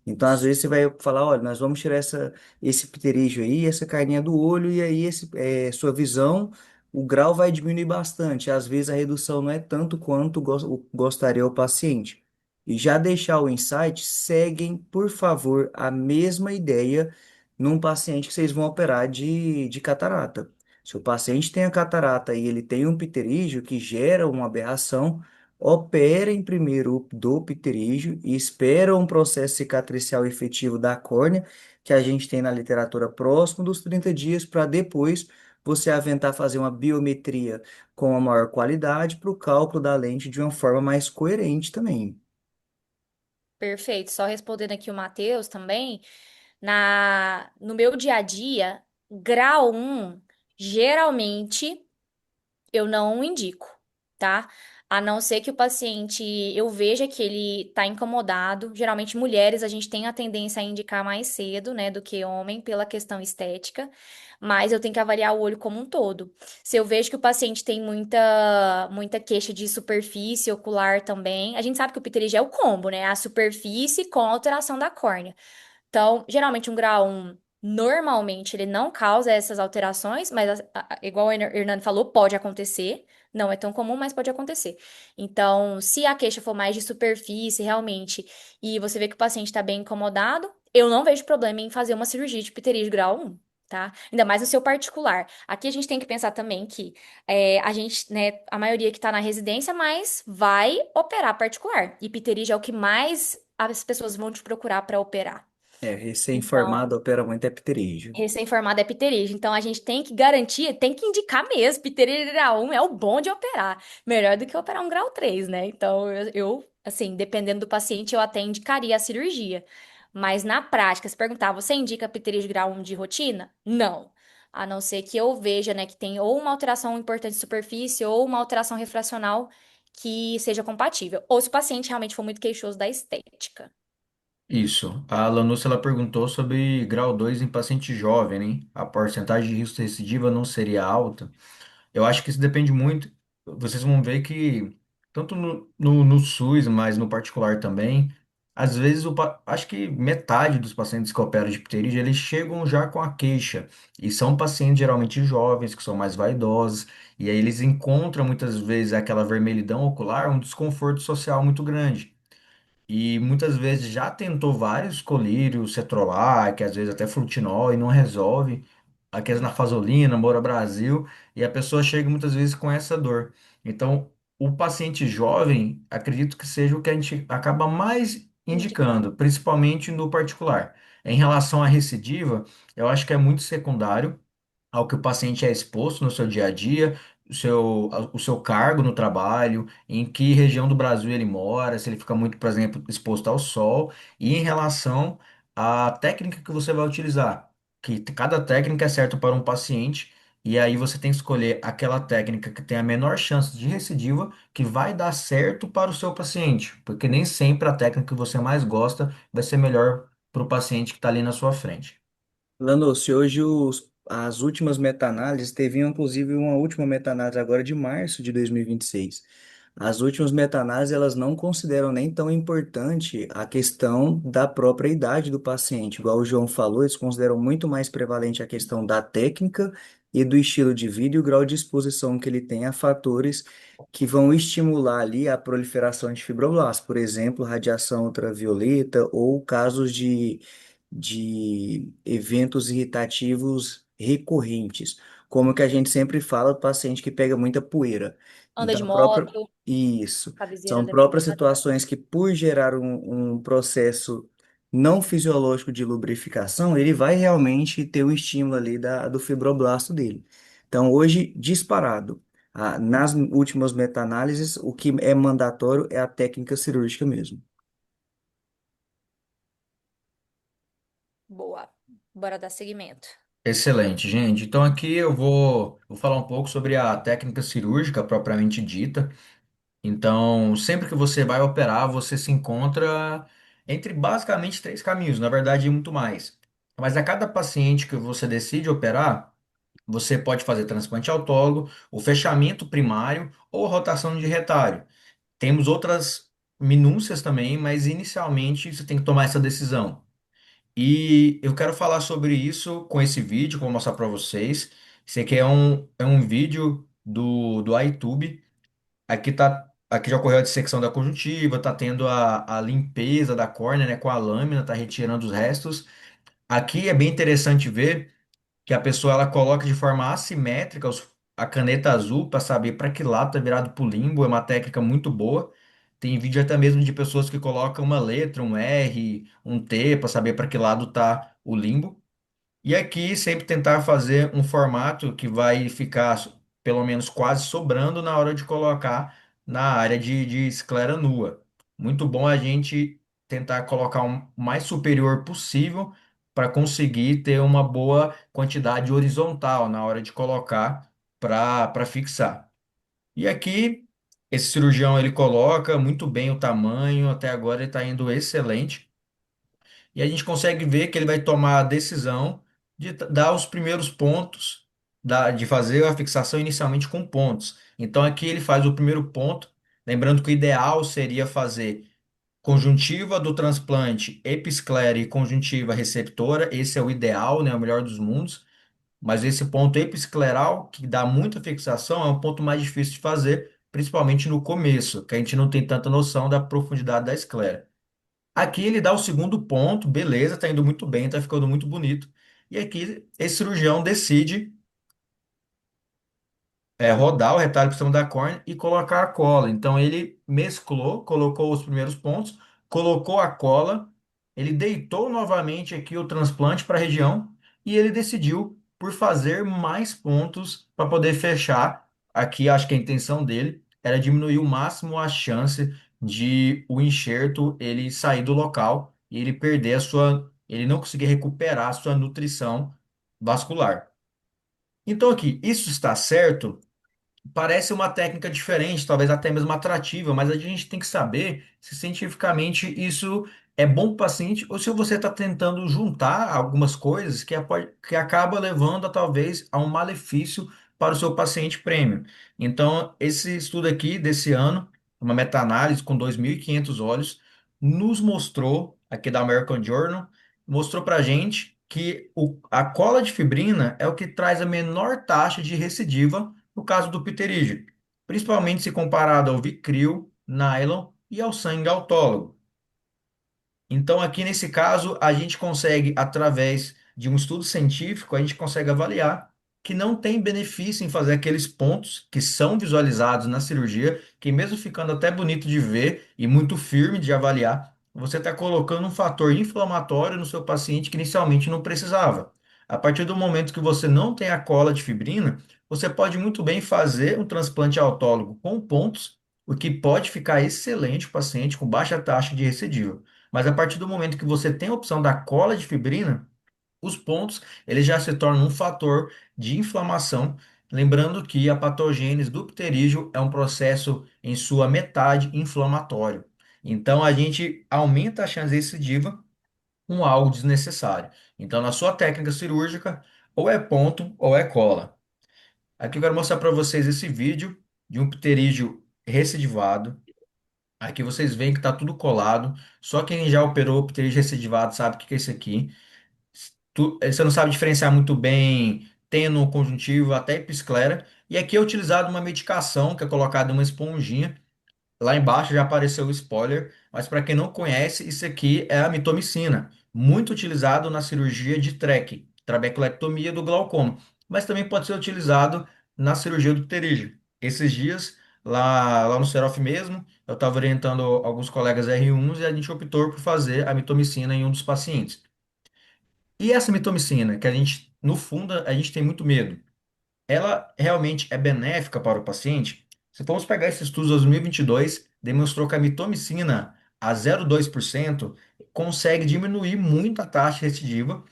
Então, às vezes, você vai falar, olha, nós vamos tirar esse pterígio aí, essa carninha do olho, e aí sua visão, o grau vai diminuir bastante. Às vezes, a redução não é tanto quanto gostaria o paciente. E já deixar o insight, seguem, por favor, a mesma ideia num paciente que vocês vão operar de catarata. Se o paciente tem a catarata e ele tem um pterígio que gera uma aberração, operem primeiro do pterígio e esperam um processo cicatricial efetivo da córnea, que a gente tem na literatura próximo dos 30 dias, para depois você aventar fazer uma biometria com a maior qualidade para o cálculo da lente de uma forma mais coerente também. Perfeito. Só respondendo aqui o Matheus também, no meu dia a dia, grau um geralmente eu não indico, tá? A não ser que o paciente eu veja que ele tá incomodado. Geralmente, mulheres, a gente tem a tendência a indicar mais cedo, né, do que homem, pela questão estética, mas eu tenho que avaliar o olho como um todo. Se eu vejo que o paciente tem muita queixa de superfície ocular também, a gente sabe que o pterígio é o combo, né? A superfície com a alteração da córnea. Então, geralmente um grau 1, normalmente ele não causa essas alterações, mas igual o Hernando falou, pode acontecer. Não é tão comum, mas pode acontecer. Então, se a queixa for mais de superfície, realmente, e você vê que o paciente está bem incomodado, eu não vejo problema em fazer uma cirurgia de pterígio grau 1, tá? Ainda mais no seu particular. Aqui a gente tem que pensar também que a gente, né, a maioria que está na residência, mas vai operar particular. E pterígio é o que mais as pessoas vão te procurar para operar. Então, Recém-formado opera muito é pterígio. recém-formado é pterígio. Então, a gente tem que garantir, tem que indicar mesmo. Pterígio grau 1 é o bom de operar. Melhor do que operar um grau 3, né? Então, assim, dependendo do paciente, eu até indicaria a cirurgia. Mas, na prática, se perguntar, você indica pterígio grau 1 de rotina? Não. a não ser que eu veja, né, que tem ou uma alteração importante de superfície ou uma alteração refracional que seja compatível. Ou se o paciente realmente for muito queixoso da estética. Isso. A Lanúcia ela perguntou sobre grau 2 em paciente jovem, né? A porcentagem de risco de recidiva não seria alta? Eu acho que isso depende muito. Vocês vão ver que, tanto no SUS, mas no particular também, às vezes, acho que metade dos pacientes que operam de pterídeo, eles chegam já com a queixa. E são pacientes geralmente jovens, que são mais vaidosos, e aí eles encontram muitas vezes aquela vermelhidão ocular, um desconforto social muito grande. E muitas vezes já tentou vários colírios, cetrolac, às vezes até flutinol, e não resolve. Aqueles na Fazolina, Moura Brasil, e a pessoa chega muitas vezes com essa dor. Então, o paciente jovem, acredito que seja o que a gente acaba mais Indicando. indicando, principalmente no particular. Em relação à recidiva, eu acho que é muito secundário ao que o paciente é exposto no seu dia a dia, o seu cargo no trabalho, em que região do Brasil ele mora, se ele fica muito, por exemplo, exposto ao sol, e em relação à técnica que você vai utilizar, que cada técnica é certa para um paciente, e aí você tem que escolher aquela técnica que tem a menor chance de recidiva, que vai dar certo para o seu paciente, porque nem sempre a técnica que você mais gosta vai ser melhor para o paciente que está ali na sua frente. Lando, se hoje as últimas meta-análises, teve inclusive uma última meta-análise agora de março de 2026. As últimas meta-análises, elas não consideram nem tão importante a questão da própria idade do paciente. Igual o João falou, eles consideram muito mais prevalente a questão da técnica e do estilo de vida e o grau de exposição que ele tem a fatores que vão estimular ali a proliferação de fibroblastos, por exemplo, radiação ultravioleta ou casos de eventos irritativos recorrentes, como que a gente sempre fala do paciente que pega muita poeira. Anda Então, de a própria, moto, isso, cabeceira são deve ser próprias pesada. situações que, por gerar um processo não fisiológico de lubrificação, ele vai realmente ter o estímulo ali do fibroblasto dele. Então, hoje, disparado, nas últimas meta-análises, o que é mandatório é a técnica cirúrgica mesmo. Boa. Bora dar seguimento. Excelente, gente. Então aqui eu vou falar um pouco sobre a técnica cirúrgica propriamente dita. Então, sempre que você vai operar, você se encontra entre basicamente três caminhos, na verdade, muito mais. Mas a cada paciente que você decide operar, você pode fazer transplante autólogo, o fechamento primário ou rotação de retário. Temos outras minúcias também, mas inicialmente você tem que tomar essa decisão. E eu quero falar sobre isso com esse vídeo, que eu vou mostrar para vocês. Esse aqui é um vídeo do iTube. Aqui já ocorreu a dissecção da conjuntiva, tá tendo a limpeza da córnea, né, com a lâmina, tá retirando os restos. Aqui é bem interessante ver que a pessoa ela coloca de forma assimétrica a caneta azul para saber para que lado está virado para o limbo. É uma técnica muito boa. Tem vídeo até mesmo de pessoas que colocam uma letra, um R, um T, para saber para que lado está o limbo. E aqui sempre tentar fazer um formato que vai ficar pelo menos quase sobrando na hora de colocar na área de esclera nua. Muito bom a gente tentar colocar o mais superior possível para conseguir ter uma boa quantidade horizontal na hora de colocar para fixar. E aqui esse cirurgião ele coloca muito bem o tamanho, até agora ele está indo excelente. E a gente consegue ver que ele vai tomar a decisão de dar os primeiros pontos, de fazer a fixação inicialmente com pontos. Então aqui ele faz o primeiro ponto, lembrando que o ideal seria fazer conjuntiva do transplante, episclera e conjuntiva receptora. Esse é o ideal, né, o melhor dos mundos. Mas esse ponto episcleral, que dá muita fixação, é um ponto mais difícil de fazer, principalmente no começo, que a gente não tem tanta noção da profundidade da esclera. Aqui ele dá o segundo ponto, beleza, tá indo muito bem, tá ficando muito bonito. E aqui esse cirurgião decide rodar o retalho por cima da córnea e colocar a cola. Então ele mesclou, colocou os primeiros pontos, colocou a cola, ele deitou novamente aqui o transplante para a região e ele decidiu por fazer mais pontos para poder fechar. Aqui acho que a intenção dele era diminuir o máximo a chance de o enxerto ele sair do local e ele não conseguir recuperar a sua nutrição vascular. Então, aqui, isso está certo? Parece uma técnica diferente, talvez até mesmo atrativa, mas a gente tem que saber se cientificamente isso é bom para o paciente ou se você está tentando juntar algumas coisas que acaba levando talvez a um malefício para o seu paciente prêmio. Então, esse estudo aqui desse ano, uma meta-análise com 2.500 olhos, nos mostrou, aqui da American Journal, mostrou para a gente que a cola de fibrina é o que traz a menor taxa de recidiva no caso do pterígio, principalmente se comparado ao Vicryl, nylon e ao sangue autólogo. Então, aqui nesse caso, a gente consegue, através de um estudo científico, a gente consegue avaliar que não tem benefício em fazer aqueles pontos que são visualizados na cirurgia, que mesmo ficando até bonito de ver e muito firme de avaliar, você está colocando um fator inflamatório no seu paciente que inicialmente não precisava. A partir do momento que você não tem a cola de fibrina, você pode muito bem fazer um transplante autólogo com pontos, o que pode ficar excelente para o paciente com baixa taxa de recidiva. Mas a partir do momento que você tem a opção da cola de fibrina, os pontos eles já se tornam um fator de inflamação. Lembrando que a patogênese do pterígio é um processo em sua metade inflamatório. Então a gente aumenta a chance de recidiva com algo desnecessário. Então na sua técnica cirúrgica, ou é ponto ou é cola. Aqui eu quero mostrar para vocês esse vídeo de um pterígio recidivado. Aqui vocês veem que está tudo colado. Só quem já operou pterígio recidivado sabe o que que é isso aqui. Você não sabe diferenciar muito bem teno, conjuntivo, até episclera. E aqui é utilizado uma medicação que é colocada em uma esponjinha. Lá embaixo já apareceu o spoiler, mas para quem não conhece, isso aqui é a mitomicina, muito utilizado na cirurgia de TREC, trabeculectomia do glaucoma, mas também pode ser utilizado na cirurgia do pterígio. Esses dias, lá no Serof mesmo, eu estava orientando alguns colegas R1s e a gente optou por fazer a mitomicina em um dos pacientes. E essa mitomicina, que a gente, no fundo, a gente tem muito medo, ela realmente é benéfica para o paciente? Se formos pegar esse estudo de 2022, demonstrou que a mitomicina a 0,2% consegue diminuir muito a taxa de recidiva,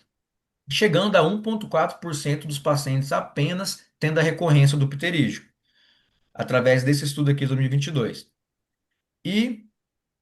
chegando a 1,4% dos pacientes apenas tendo a recorrência do pterígio, através desse estudo aqui de 2022. E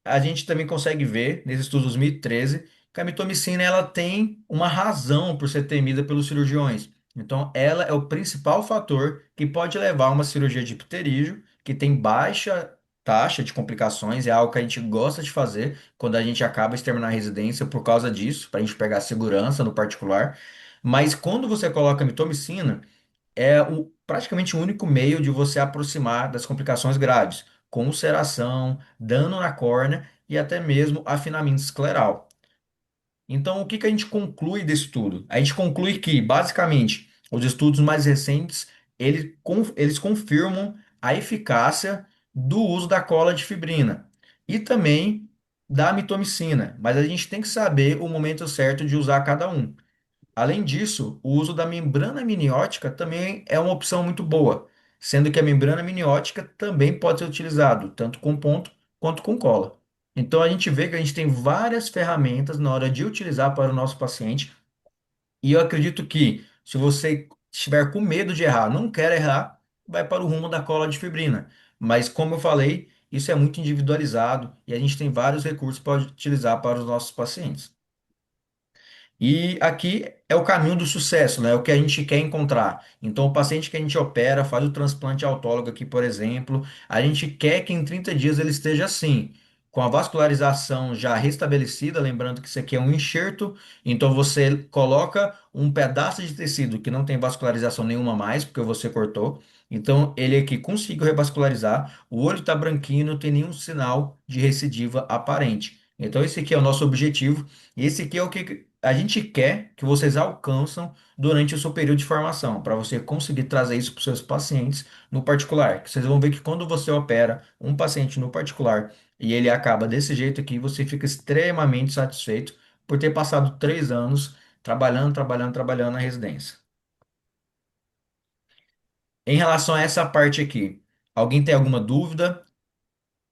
a gente também consegue ver, nesse estudo de 2013, que a mitomicina ela tem uma razão por ser temida pelos cirurgiões. Então, ela é o principal fator que pode levar a uma cirurgia de pterígio, que tem baixa taxa de complicações, é algo que a gente gosta de fazer quando a gente acaba de terminar a residência por causa disso, para a gente pegar segurança no particular. Mas quando você coloca a mitomicina, é praticamente o único meio de você aproximar das complicações graves, com ulceração, dano na córnea e até mesmo afinamento escleral. Então, o que que a gente conclui desse estudo? A gente conclui que, basicamente, os estudos mais recentes, eles confirmam a eficácia do uso da cola de fibrina e também da mitomicina, mas a gente tem que saber o momento certo de usar cada um. Além disso, o uso da membrana amniótica também é uma opção muito boa, sendo que a membrana amniótica também pode ser utilizado tanto com ponto quanto com cola. Então a gente vê que a gente tem várias ferramentas na hora de utilizar para o nosso paciente, e eu acredito que se você estiver com medo de errar, não quer errar, vai para o rumo da cola de fibrina. Mas como eu falei, isso é muito individualizado e a gente tem vários recursos para utilizar para os nossos pacientes. E aqui é o caminho do sucesso, né? É o que a gente quer encontrar. Então, o paciente que a gente opera, faz o transplante autólogo aqui, por exemplo, a gente quer que em 30 dias ele esteja assim, com a vascularização já restabelecida, lembrando que isso aqui é um enxerto, então você coloca um pedaço de tecido que não tem vascularização nenhuma mais, porque você cortou. Então, ele aqui conseguiu revascularizar, o olho está branquinho, não tem nenhum sinal de recidiva aparente. Então, esse aqui é o nosso objetivo. E esse aqui é o que a gente quer que vocês alcançam durante o seu período de formação, para você conseguir trazer isso para os seus pacientes no particular. Que vocês vão ver que quando você opera um paciente no particular e ele acaba desse jeito aqui, você fica extremamente satisfeito por ter passado 3 anos trabalhando, trabalhando, trabalhando na residência. Em relação a essa parte aqui, alguém tem alguma dúvida?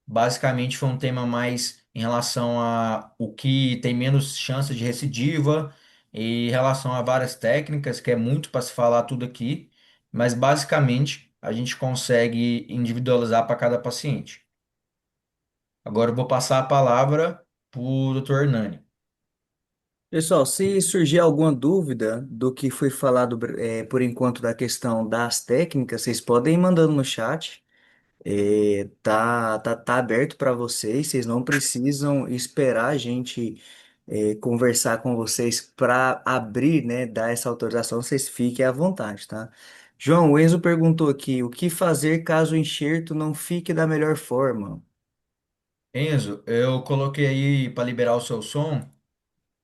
Basicamente foi um tema mais em relação a o que tem menos chance de recidiva e em relação a várias técnicas, que é muito para se falar tudo aqui. mas basicamente a gente consegue individualizar para cada paciente. Agora eu vou passar a palavra para o Dr. Hernani. Pessoal, se surgir alguma dúvida do que foi falado, por enquanto da questão das técnicas, vocês podem ir mandando no chat. Tá aberto para vocês. Vocês não precisam esperar a gente conversar com vocês para abrir, né, dar essa autorização. Vocês fiquem à vontade, tá? João, o Enzo perguntou aqui, o que fazer caso o enxerto não fique da melhor forma? Enzo, eu coloquei aí para liberar o seu som,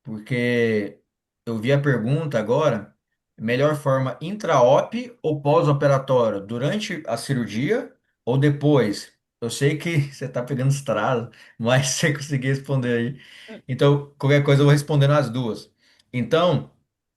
porque eu vi a pergunta agora, melhor forma intra-op ou pós-operatório, durante a cirurgia ou depois? Eu sei que você está pegando estrada, mas se você conseguir responder aí. Então, qualquer coisa eu vou responder nas duas. Então,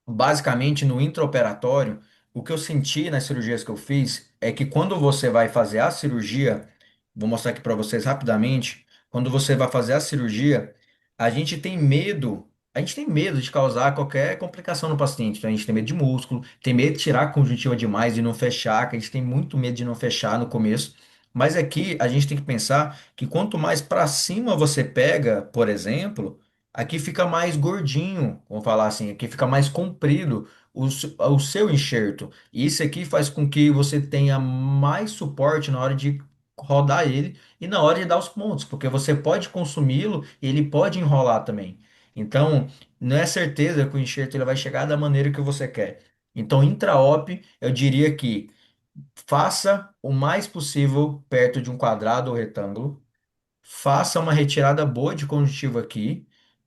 basicamente no intraoperatório, o que eu senti nas cirurgias que eu fiz é que quando você vai fazer a cirurgia, vou mostrar aqui para vocês rapidamente, quando você vai fazer a cirurgia, a gente tem medo a gente tem medo de causar qualquer complicação no paciente. Então, a gente tem medo de músculo, tem medo de tirar a conjuntiva demais e não fechar, que a gente tem muito medo de não fechar no começo. Mas aqui a gente tem que pensar que quanto mais para cima você pega, por exemplo, aqui fica mais gordinho, vamos falar assim, aqui fica mais comprido o seu enxerto. E isso aqui faz com que você tenha mais suporte na hora de rodar ele e na hora de dar os pontos, porque você pode consumi-lo e ele pode enrolar também. Então, não é certeza que o enxerto ele vai chegar da maneira que você quer. Então, intra-op, eu diria que faça o mais possível perto de um quadrado ou retângulo, faça uma retirada boa de conjuntivo aqui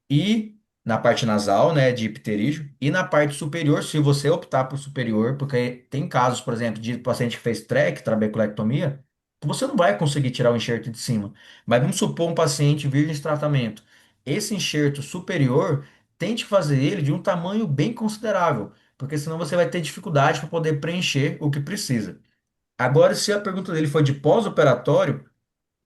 e na parte nasal, né, de pterígio, e na parte superior, se você optar por superior, porque tem casos, por exemplo, de paciente que fez TREC, trabeculectomia, que você não vai conseguir tirar o enxerto de cima. Mas vamos supor um paciente virgem de tratamento. Esse enxerto superior, tente fazer ele de um tamanho bem considerável, porque senão você vai ter dificuldade para poder preencher o que precisa. Agora, se a pergunta dele foi de pós-operatório,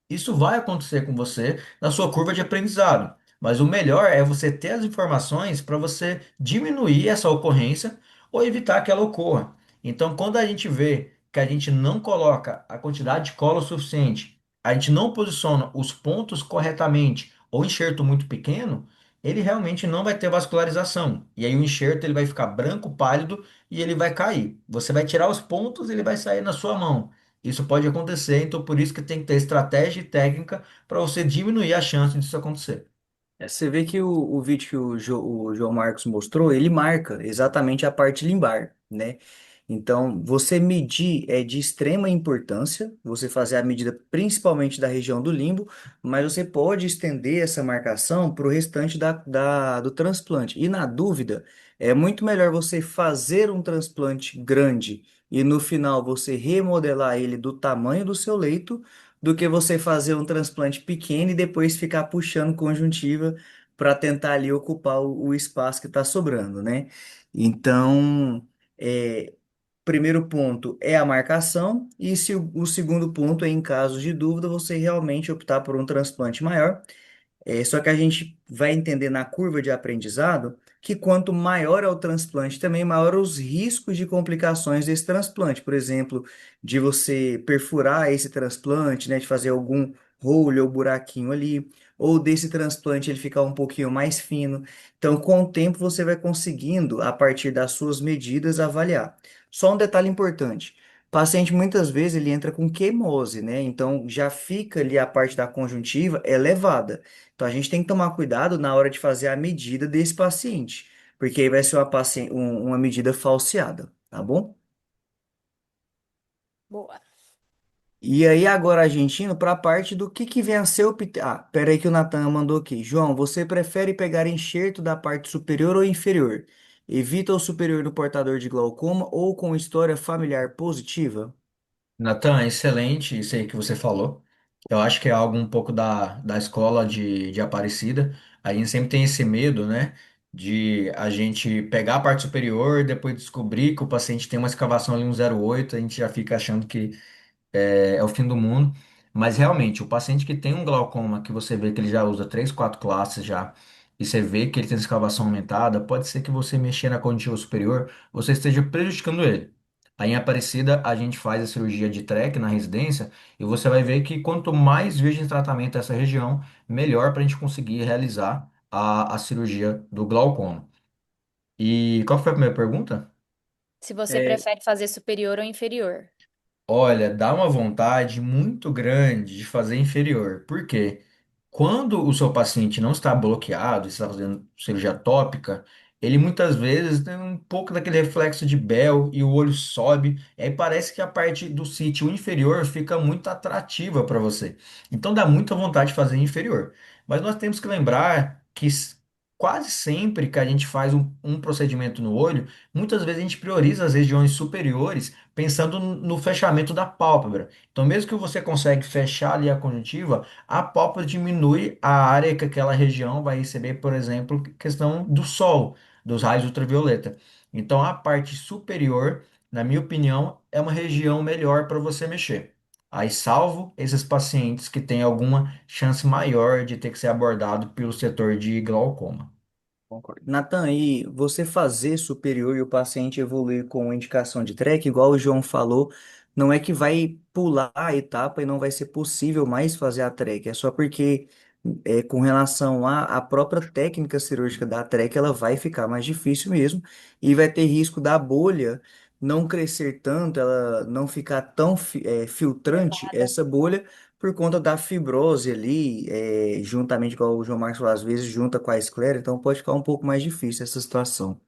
isso vai acontecer com você na sua curva de aprendizado. Mas o melhor é você ter as informações para você diminuir essa ocorrência ou evitar que ela ocorra. Então, quando a gente vê que a gente não coloca a quantidade de cola suficiente, a gente não posiciona os pontos corretamente ou enxerto muito pequeno, ele realmente não vai ter vascularização. E aí o enxerto ele vai ficar branco, pálido e ele vai cair. Você vai tirar os pontos e ele vai sair na sua mão. Isso pode acontecer, então por isso que tem que ter estratégia e técnica para você diminuir a chance disso acontecer. Você vê que o vídeo que o João Marcos mostrou, ele marca exatamente a parte limbar, né? Então, você medir é de extrema importância, você fazer a medida principalmente da região do limbo, mas você pode estender essa marcação para o restante do transplante. E na dúvida, é muito melhor você fazer um transplante grande e no final você remodelar ele do tamanho do seu leito do que você fazer um transplante pequeno e depois ficar puxando conjuntiva para tentar ali ocupar o espaço que está sobrando, né? Então, primeiro ponto é a marcação, e se o segundo ponto é, em caso de dúvida, você realmente optar por um transplante maior. Só que a gente vai entender na curva de aprendizado que quanto maior é o transplante, também maior os riscos de complicações desse transplante. Por exemplo, de você perfurar esse transplante, né, de fazer algum rolo ou buraquinho ali, ou desse transplante ele ficar um pouquinho mais fino. Então, com o tempo, você vai conseguindo, a partir das suas medidas, avaliar. Só um detalhe importante. O paciente muitas vezes ele entra com queimose, né? Então já fica ali a parte da conjuntiva elevada. Então, a gente tem que tomar cuidado na hora de fazer a medida desse paciente, porque aí vai ser uma medida falseada, tá bom? Boa. E aí, agora, argentino, para a parte do que vem a ser o... Ah, pera aí que o Natan mandou aqui. João, você prefere pegar enxerto da parte superior ou inferior? Evita o superior do portador de glaucoma ou com história familiar positiva? Natan, excelente isso aí que você falou. Eu acho que é algo um pouco da escola de Aparecida. A gente sempre tem esse medo, né? De a gente pegar a parte superior e depois descobrir que o paciente tem uma escavação ali 1,08, a gente já fica achando que é o fim do mundo. Mas realmente, o paciente que tem um glaucoma, que você vê que ele já usa 3, 4 classes já, e você vê que ele tem escavação aumentada, pode ser que você mexer na conjuntiva superior, você esteja prejudicando ele. Aí em Aparecida a gente faz a cirurgia de traque na residência e você vai ver que quanto mais virgem de tratamento essa região, melhor para a gente conseguir realizar a cirurgia do glaucoma. E qual foi a primeira pergunta? Se você É, prefere fazer superior ou inferior. Olha, dá uma vontade muito grande de fazer inferior. Por quê? Quando o seu paciente não está bloqueado, está fazendo cirurgia tópica, ele muitas vezes tem um pouco daquele reflexo de Bell e o olho sobe, e aí parece que a parte do sítio inferior fica muito atrativa para você. Então dá muita vontade de fazer inferior. Mas nós temos que lembrar que quase sempre que a gente faz um procedimento no olho, muitas vezes a gente prioriza as regiões superiores pensando no fechamento da pálpebra. Então, mesmo que você consegue fechar ali a conjuntiva, a pálpebra diminui a área que aquela região vai receber, por exemplo, questão do sol, dos raios ultravioleta. Então, a parte superior, na minha opinião, é uma região melhor para você mexer. Aí, salvo esses pacientes que têm alguma chance maior de ter que ser abordado pelo setor de glaucoma. concordo. Natan, e você fazer superior e o paciente evoluir com indicação de track, igual o João falou, não é que vai pular a etapa e não vai ser possível mais fazer a track, é só porque com relação à própria técnica cirúrgica da track, ela vai ficar mais difícil mesmo e vai ter risco da bolha não crescer tanto, ela não ficar tão filtrante, Elevada. essa bolha por conta da fibrose ali, juntamente com o João Marcos falou, às vezes junta com a esclera, então pode ficar um pouco mais difícil essa situação.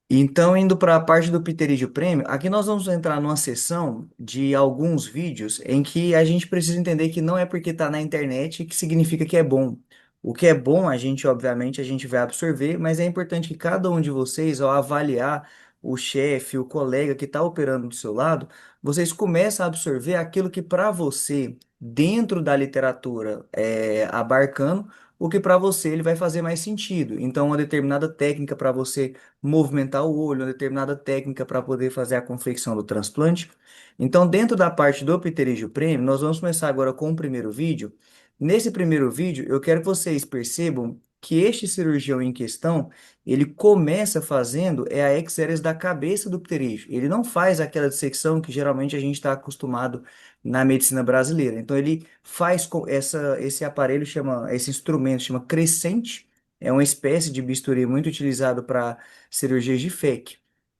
Então, indo para a parte do Pterídeo Prêmio, aqui nós vamos entrar numa sessão de alguns vídeos em que a gente precisa entender que não é porque está na internet que significa que é bom. O que é bom, a gente, obviamente, a gente vai absorver, mas é importante que cada um de vocês, ao avaliar o chefe, o colega que está operando do seu lado, vocês comecem a absorver aquilo que para você, dentro da literatura, é abarcando, o que para você ele vai fazer mais sentido. Então, uma determinada técnica para você movimentar o olho, uma determinada técnica para poder fazer a confecção do transplante. Então, dentro da parte do pterígio prêmio, nós vamos começar agora com o primeiro vídeo. Nesse primeiro vídeo, eu quero que vocês percebam que este cirurgião em questão, ele começa fazendo a exéresis da cabeça do pterígio. Ele não faz aquela dissecção que geralmente a gente está acostumado na medicina brasileira. Então, ele faz com esse aparelho chama, esse instrumento chama crescente, é uma espécie de bisturi muito utilizado para cirurgias de FEC.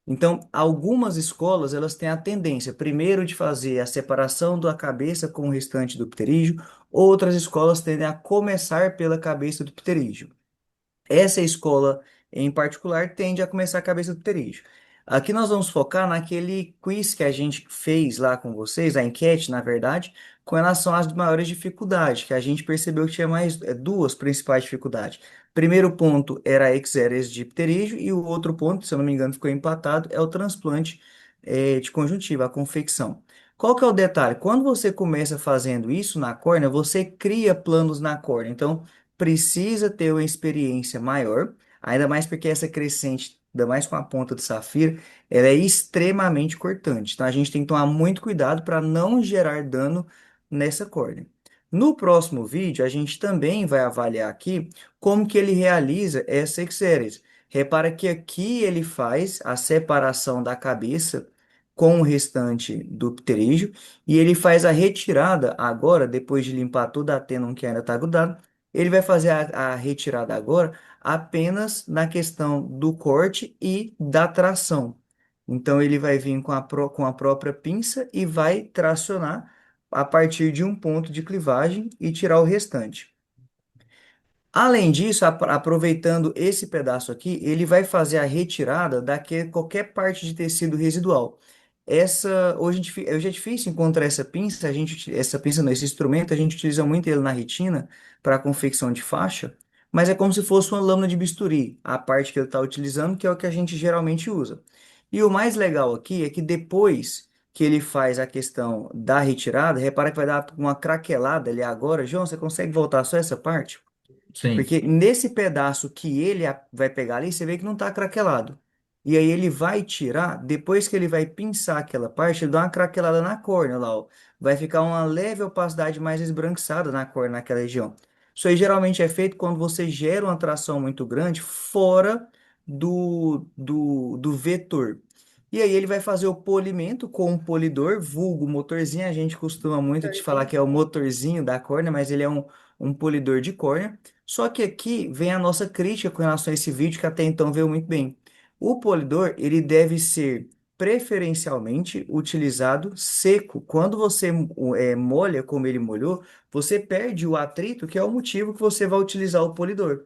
Então, algumas escolas elas têm a tendência, primeiro, de fazer a separação da cabeça com o restante do pterígio, outras escolas tendem a começar pela cabeça do pterígio. Essa escola em particular tende a começar a cabeça do pterígio. Aqui nós vamos focar naquele quiz que a gente fez lá com vocês, a enquete, na verdade, com relação às maiores dificuldades, que a gente percebeu que tinha mais duas principais dificuldades. Primeiro ponto era a exéresis de pterígio e o outro ponto, se eu não me engano, ficou empatado, é o transplante de conjuntiva, a confecção. Qual que é o detalhe? Quando você começa fazendo isso na córnea, você cria planos na córnea. Então, precisa ter uma experiência maior, ainda mais porque essa crescente, ainda mais com a ponta de safira, ela é extremamente cortante. Então a gente tem que tomar muito cuidado para não gerar dano nessa córnea. No próximo vídeo, a gente também vai avaliar aqui como que ele realiza essa exérese. Repara que aqui ele faz a separação da cabeça com o restante do pterígio e ele faz a retirada agora, depois de limpar toda a tendão que ainda está grudada, ele vai fazer a retirada agora apenas na questão do corte e da tração. Então, ele vai vir com a própria pinça e vai tracionar a partir de um ponto de clivagem e tirar o restante. Além disso, aproveitando esse pedaço aqui, ele vai fazer a retirada qualquer parte de tecido residual. Hoje é difícil encontrar essa pinça, essa pinça não, esse instrumento, a gente utiliza muito ele na retina para confecção de faixa, mas é como se fosse uma lâmina de bisturi, a parte que ele está utilizando, que é o que a gente geralmente usa. E o mais legal aqui é que depois que ele faz a questão da retirada, repara que vai dar uma craquelada ali agora. João, você consegue voltar só essa parte? Sim. Porque nesse pedaço que ele vai pegar ali, você vê que não está craquelado. E aí ele vai tirar, depois que ele vai pinçar aquela parte, ele dá uma craquelada na córnea lá, ó. Vai ficar uma leve opacidade mais esbranquiçada na córnea, naquela região. Isso aí geralmente é feito quando você gera uma tração muito grande fora do vetor. E aí ele vai fazer o polimento com um polidor, vulgo motorzinho. A gente costuma muito te falar que é o motorzinho da córnea, mas ele é um polidor de córnea. Só que aqui vem a nossa crítica com relação a esse vídeo, que até então veio muito bem. O polidor, ele deve ser preferencialmente utilizado seco. Quando você molha como ele molhou, você perde o atrito, que é o motivo que você vai utilizar o polidor.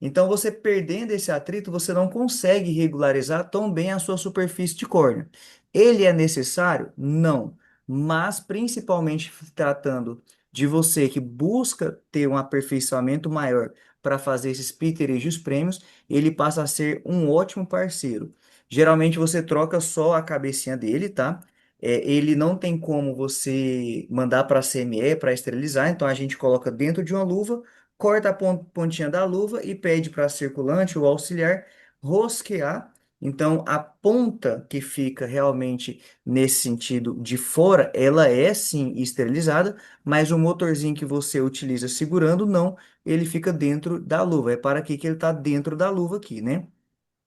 Então, você perdendo esse atrito, você não consegue regularizar tão bem a sua superfície de córnea. Ele é necessário? Não. Mas, principalmente tratando de você que busca ter um aperfeiçoamento maior para fazer esses pterígios prêmios, ele passa a ser um ótimo parceiro. Geralmente você troca só a cabecinha dele, tá? Ele não tem como você mandar para a CME para esterilizar, então a gente coloca dentro de uma luva, corta a pontinha da luva e pede para a circulante ou auxiliar rosquear. Então a ponta que fica realmente nesse sentido de fora, ela é sim esterilizada, mas o motorzinho que você utiliza segurando, não, ele fica dentro da luva. É para que ele está dentro da luva aqui, né?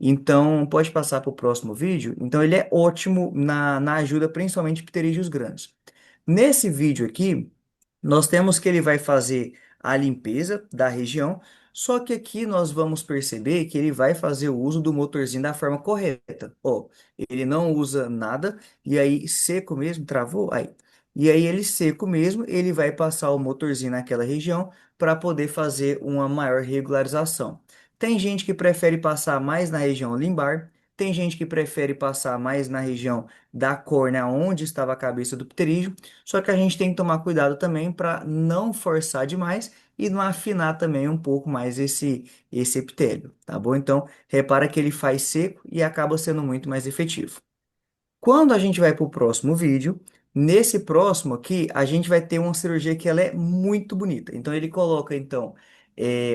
Então, pode passar para o próximo vídeo. Então, ele é ótimo na ajuda, principalmente pterídeos grandes. Nesse vídeo aqui, nós temos que ele vai fazer a limpeza da região, só que aqui nós vamos perceber que ele vai fazer o uso do motorzinho da forma correta. Ó, ele não usa nada, e aí seco mesmo, travou? Aí. E aí ele seco mesmo, ele vai passar o motorzinho naquela região para poder fazer uma maior regularização. Tem gente que prefere passar mais na região limbar, tem gente que prefere passar mais na região da córnea onde estava a cabeça do pterígio, só que a gente tem que tomar cuidado também para não forçar demais e não afinar também um pouco mais esse epitélio, tá bom? Então, repara que ele faz seco e acaba sendo muito mais efetivo. Quando a gente vai para o próximo vídeo, nesse próximo aqui, a gente vai ter uma cirurgia que ela é muito bonita. Então, ele coloca, então,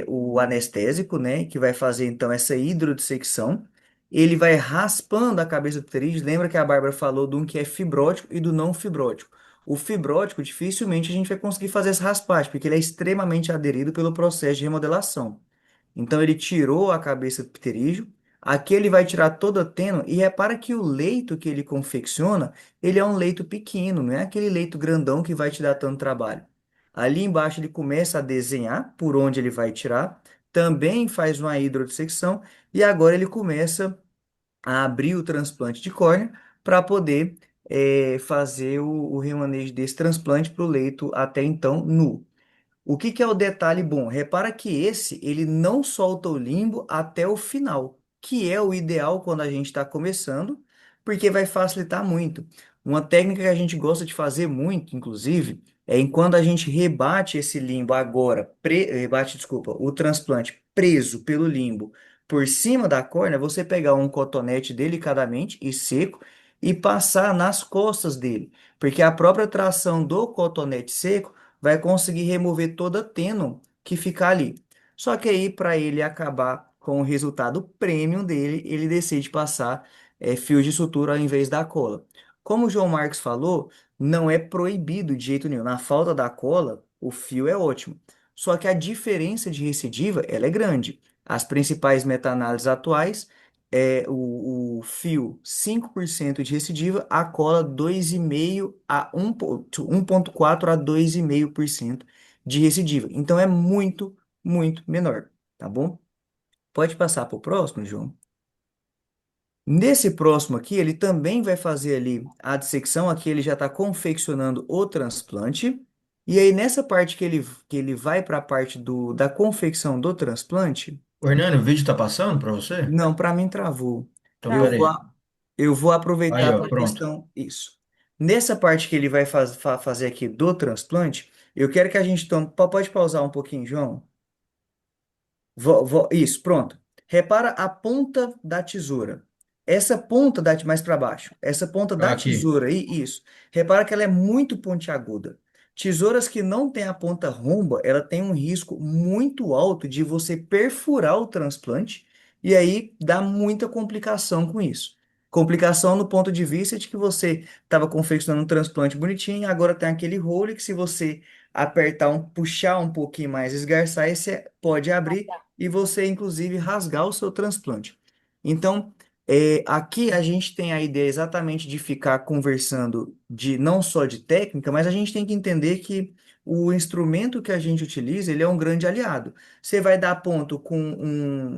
o anestésico, né, que vai fazer, então, essa hidrodissecção. Ele vai raspando a cabeça do pterídeo. Lembra que a Bárbara falou de um que é fibrótico e do não fibrótico. O fibrótico, dificilmente a gente vai conseguir fazer essa raspagem, porque ele é extremamente aderido pelo processo de remodelação. Então ele tirou a cabeça do pterígio, aqui ele vai tirar toda a tênue e repara que o leito que ele confecciona, ele é um leito pequeno, não é aquele leito grandão que vai te dar tanto trabalho. Ali embaixo ele começa a desenhar por onde ele vai tirar, também faz uma hidrodissecção e agora ele começa a abrir o transplante de córnea para poder fazer o remanejo desse transplante para o leito até então nu. O que que é o detalhe bom? Repara que esse, ele não solta o limbo até o final, que é o ideal quando a gente está começando, porque vai facilitar muito. Uma técnica que a gente gosta de fazer muito, inclusive, é em quando a gente rebate esse limbo agora, rebate, desculpa, o transplante preso pelo limbo por cima da córnea, você pegar um cotonete delicadamente e seco e passar nas costas dele, porque a própria tração do cotonete seco vai conseguir remover toda a tênue que ficar ali. Só que aí, para ele acabar com o resultado premium dele, ele decide passar fios de sutura ao invés da cola. Como o João Marcos falou, não é proibido de jeito nenhum. Na falta da cola, o fio é ótimo. Só que a diferença de recidiva, ela é grande. As principais meta-análises atuais o fio 5% de recidiva, a cola 2,5 a 1,4 a 2,5% de recidiva. Então é muito, muito menor, tá bom? Pode passar para o próximo, João. Nesse próximo aqui, ele também vai fazer ali a dissecção. Aqui ele já está confeccionando o transplante. E aí, nessa parte que ele vai para a parte da confecção do transplante, Ô, Hernani, o vídeo tá passando para você? não, para mim travou. Então, Eu vou, peraí. eu vou Aí, aproveitar ó, para a pronto. questão. Isso. Nessa parte que ele vai fazer aqui do transplante, eu quero que a gente tome. Pode pausar um pouquinho, João? Isso, pronto. Repara a ponta da tesoura. Essa ponta mais para baixo. Essa ponta da Aqui. tesoura aí, isso. Repara que ela é muito pontiaguda. Tesouras que não têm a ponta romba, ela tem um risco muito alto de você perfurar o transplante e aí dá muita complicação com isso. Complicação no ponto de vista de que você estava confeccionando um transplante bonitinho, e agora tem aquele rolo que se você apertar puxar um pouquinho mais, esgarçar, esse pode abrir e você, inclusive, rasgar o seu transplante. Então, Aqui a gente tem a ideia exatamente de ficar conversando de não só de técnica, mas a gente tem que entender que o instrumento que a gente utiliza, ele é um grande aliado. Você vai dar ponto com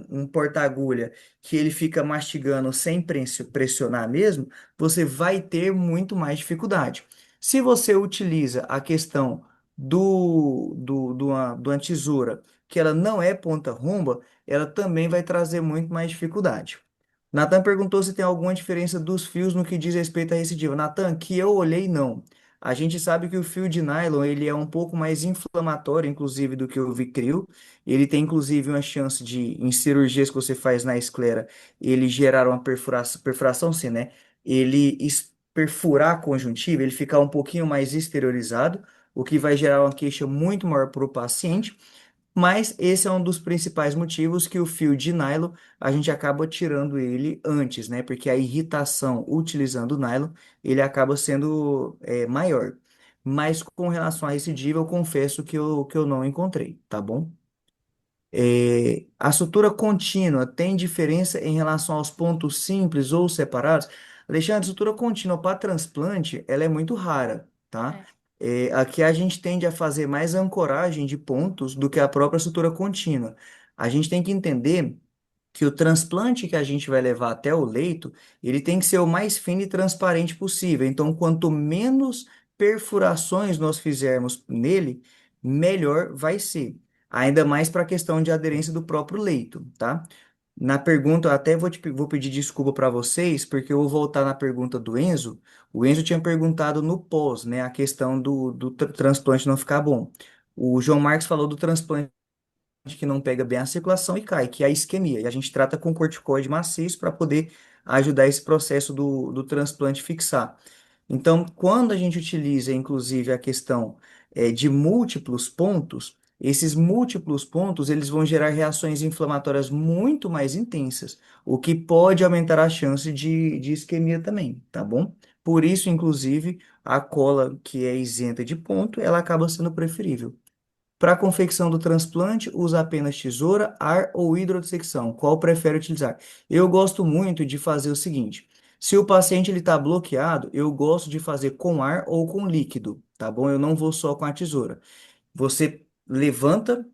um porta-agulha que ele fica mastigando sem pressionar mesmo, você vai ter muito mais dificuldade. Se você utiliza a questão de uma tesoura, que ela não é ponta-romba, ela também vai trazer muito mais dificuldade. Natan perguntou se tem alguma diferença dos fios no que diz respeito à recidiva. Natan, que eu olhei, não. A gente sabe que o fio de nylon ele é um pouco mais inflamatório, inclusive, do que o Vicryl. Ele tem, inclusive, uma chance de, em cirurgias que você faz na esclera, ele gerar uma perfuração, sim, né? Perfurar a conjuntiva, ele ficar um pouquinho mais exteriorizado, o que vai gerar uma queixa muito maior para o paciente. Mas esse é um dos principais motivos que o fio de nylon a gente acaba tirando ele antes, né? Porque a irritação utilizando o nylon ele acaba sendo maior. Mas com relação a recidiva, eu confesso que eu não encontrei, tá bom? A sutura contínua tem diferença em relação aos pontos simples ou separados? Alexandre, sutura contínua para transplante, ela é muito rara, tá? É. Aqui a gente tende a fazer mais ancoragem de pontos do que a própria sutura contínua. A gente tem que entender que o transplante que a gente vai levar até o leito, ele tem que ser o mais fino e transparente possível. Então, quanto menos perfurações nós fizermos nele, melhor vai ser. Ainda mais para a questão de aderência do próprio leito, tá? Na pergunta, eu até vou pedir desculpa para vocês, porque eu vou voltar na pergunta do Enzo. O Enzo tinha perguntado no pós, né, a questão do transplante não ficar bom. O João Marcos falou do transplante que não pega bem a circulação e cai, que é a isquemia. E a gente trata com corticoide maciço para poder ajudar esse processo do transplante fixar. Então, quando a gente utiliza, inclusive, a questão de múltiplos pontos, esses múltiplos pontos eles vão gerar reações inflamatórias muito mais intensas, o que pode aumentar a chance de isquemia também, tá bom? Por isso, inclusive, a cola que é isenta de ponto, ela acaba sendo preferível. Para a confecção do transplante, usa apenas tesoura, ar ou hidrodissecção. Qual prefere utilizar? Eu gosto muito de fazer o seguinte: se o paciente ele está bloqueado, eu gosto de fazer com ar ou com líquido, tá bom? Eu não vou só com a tesoura. Você levanta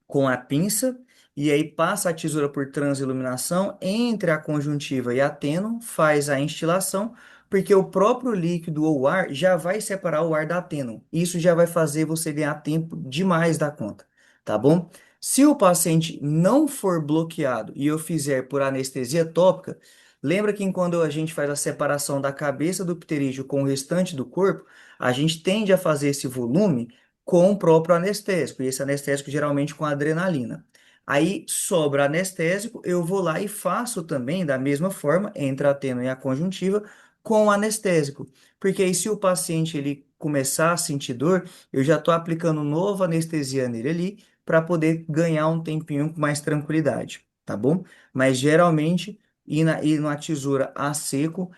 com a pinça e aí passa a tesoura por transiluminação entre a conjuntiva e a tênue, faz a instilação, porque o próprio líquido ou ar já vai separar o ar da tênue. Isso já vai fazer você ganhar tempo demais da conta, tá bom? Se o paciente não for bloqueado e eu fizer por anestesia tópica, lembra que quando a gente faz a separação da cabeça do pterígio com o restante do corpo, a gente tende a fazer esse volume com o próprio anestésico, e esse anestésico geralmente com adrenalina. Aí sobra anestésico, eu vou lá e faço também da mesma forma, entre a tênue e a conjuntiva, com o anestésico. Porque aí se o paciente ele começar a sentir dor, eu já estou aplicando nova anestesia nele ali, para poder ganhar um tempinho com mais tranquilidade, tá bom? Mas geralmente, ir na tesoura a seco,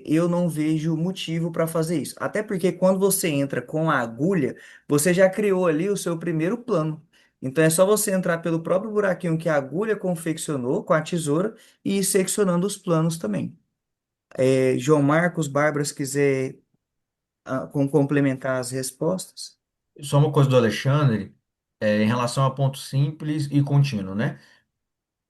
eu não vejo motivo para fazer isso. Até porque quando você entra com a agulha, você já criou ali o seu primeiro plano. Então é só você entrar pelo próprio buraquinho que a agulha confeccionou com a tesoura e ir seccionando os planos também. João Marcos, Bárbara, se quiser complementar as respostas. Só uma coisa do Alexandre, em relação a ponto simples e contínuo, né?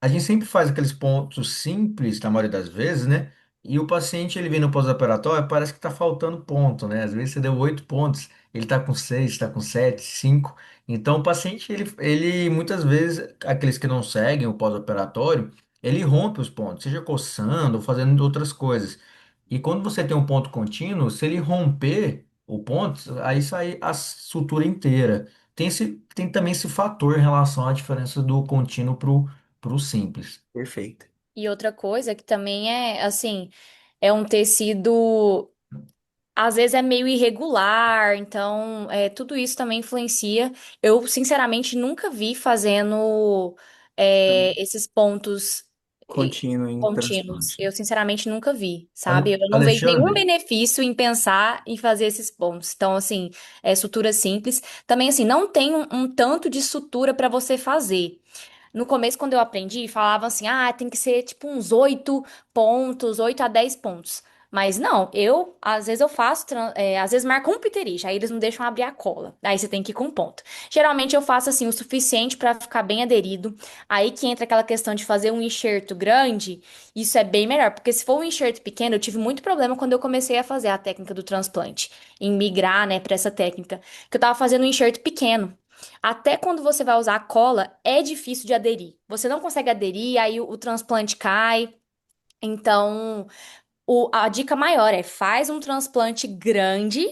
A gente sempre faz aqueles pontos simples, na maioria das vezes, né? E o paciente, ele vem no pós-operatório, parece que está faltando ponto, né? Às vezes você deu 8 pontos, ele está com 6, está com 7, 5. Então, o paciente, ele muitas vezes, aqueles que não seguem o pós-operatório, ele rompe os pontos, seja coçando ou fazendo outras coisas. E quando você tem um ponto contínuo, se ele romper o ponto, aí sai a sutura inteira. Tem também esse fator em relação à diferença do contínuo para o simples. Perfeito. E outra coisa que também é, assim, é um tecido, às vezes é meio irregular, então tudo isso também influencia. Eu, sinceramente, nunca vi fazendo esses pontos eh, Contínuo em contínuos. transplante. Eu, sinceramente, nunca vi, sabe? Eu não vejo nenhum Alexandre, benefício em pensar em fazer esses pontos. Então, assim, sutura simples. Também, assim, não tem um tanto de sutura para você fazer. No começo, quando eu aprendi, falavam assim, ah, tem que ser tipo uns 8 pontos, 8 a 10 pontos. Mas não, às vezes eu faço, às vezes marco um piterite, aí eles não deixam abrir a cola. Aí você tem que ir com ponto. Geralmente eu faço assim o suficiente pra ficar bem aderido. Aí que entra aquela questão de fazer um enxerto grande, isso é bem melhor, porque se for um enxerto pequeno, eu tive muito problema quando eu comecei a fazer a técnica do transplante, em migrar, né, pra essa técnica, que eu tava fazendo um enxerto pequeno. Até quando você vai usar a cola, é difícil de aderir. Você não consegue aderir, aí o transplante cai. Então, a dica maior é faz um transplante grande,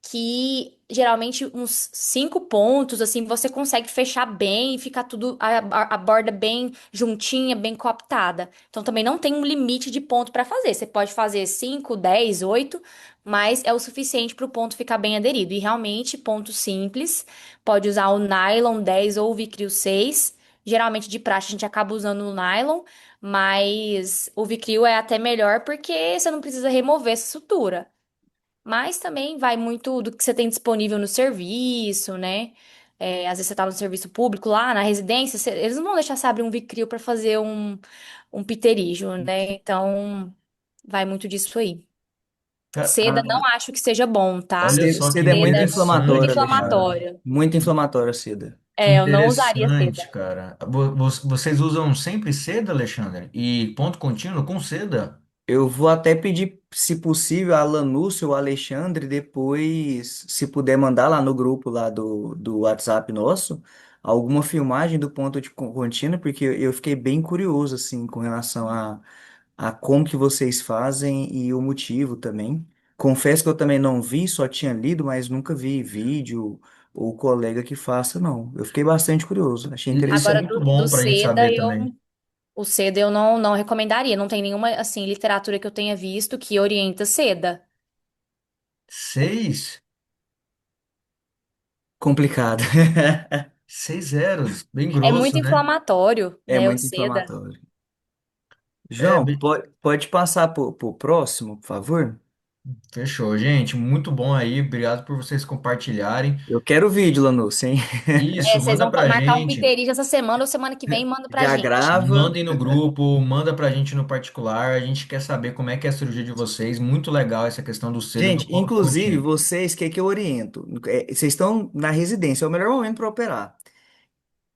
que geralmente uns 5 pontos, assim, você consegue fechar bem e ficar tudo, a borda bem juntinha, bem coaptada. Então também não tem um limite de ponto para fazer. Você pode fazer 5, 10, 8, mas é o suficiente para o ponto ficar bem aderido. E realmente, ponto simples, pode usar o nylon 10 ou o Vicryl 6. Geralmente de praxe a gente acaba usando o nylon. Mas o Vicryl é até melhor porque você não precisa remover essa sutura. Mas também vai muito do que você tem disponível no serviço, né? Às vezes você tá no serviço público lá, na residência, eles não vão deixar você abrir um Vicryl para fazer um piterígio, né? Então, vai muito disso aí. Seda Cara, não acho que seja bom, tá? olha só que Seda é muito Seda é muito inflamatório, interessante, cara. Alexandre. inflamatório. Muito inflamatório a seda. Que Eu não usaria interessante, seda. cara. Vocês usam sempre seda, Alexandre? E ponto contínuo com seda? Eu vou até pedir, se possível, a Lanúcia ou a Alexandre, depois, se puder mandar lá no grupo lá do WhatsApp nosso, alguma filmagem do ponto de contínuo, porque eu fiquei bem curioso, assim, com relação a como que vocês fazem e o motivo também. Confesso que eu também não vi, só tinha lido, mas nunca vi vídeo ou colega que faça, não. Eu fiquei bastante curioso, achei Isso é Agora, muito do bom pra gente seda, saber também. o seda eu não recomendaria. Não tem nenhuma, assim, literatura que eu tenha visto que orienta seda. 6? Complicado. 6 zeros, bem É muito grosso, né? inflamatório, É né, o muito seda. inflamatório. É, João, pode passar pro próximo, por favor? fechou, gente. Muito bom aí. Obrigado por vocês compartilharem. Eu quero o vídeo, Lanúcia, hein? Isso, Vocês manda vão pra marcar um gente. piterija essa semana ou semana que vem, manda pra Já gente. grava. Mandem no grupo, manda pra gente no particular. A gente quer saber como é que é a cirurgia de vocês. Muito legal essa questão do seda e do Gente, ponto inclusive, contínuo. vocês, o que é que eu oriento? Vocês estão na residência, é o melhor momento para operar.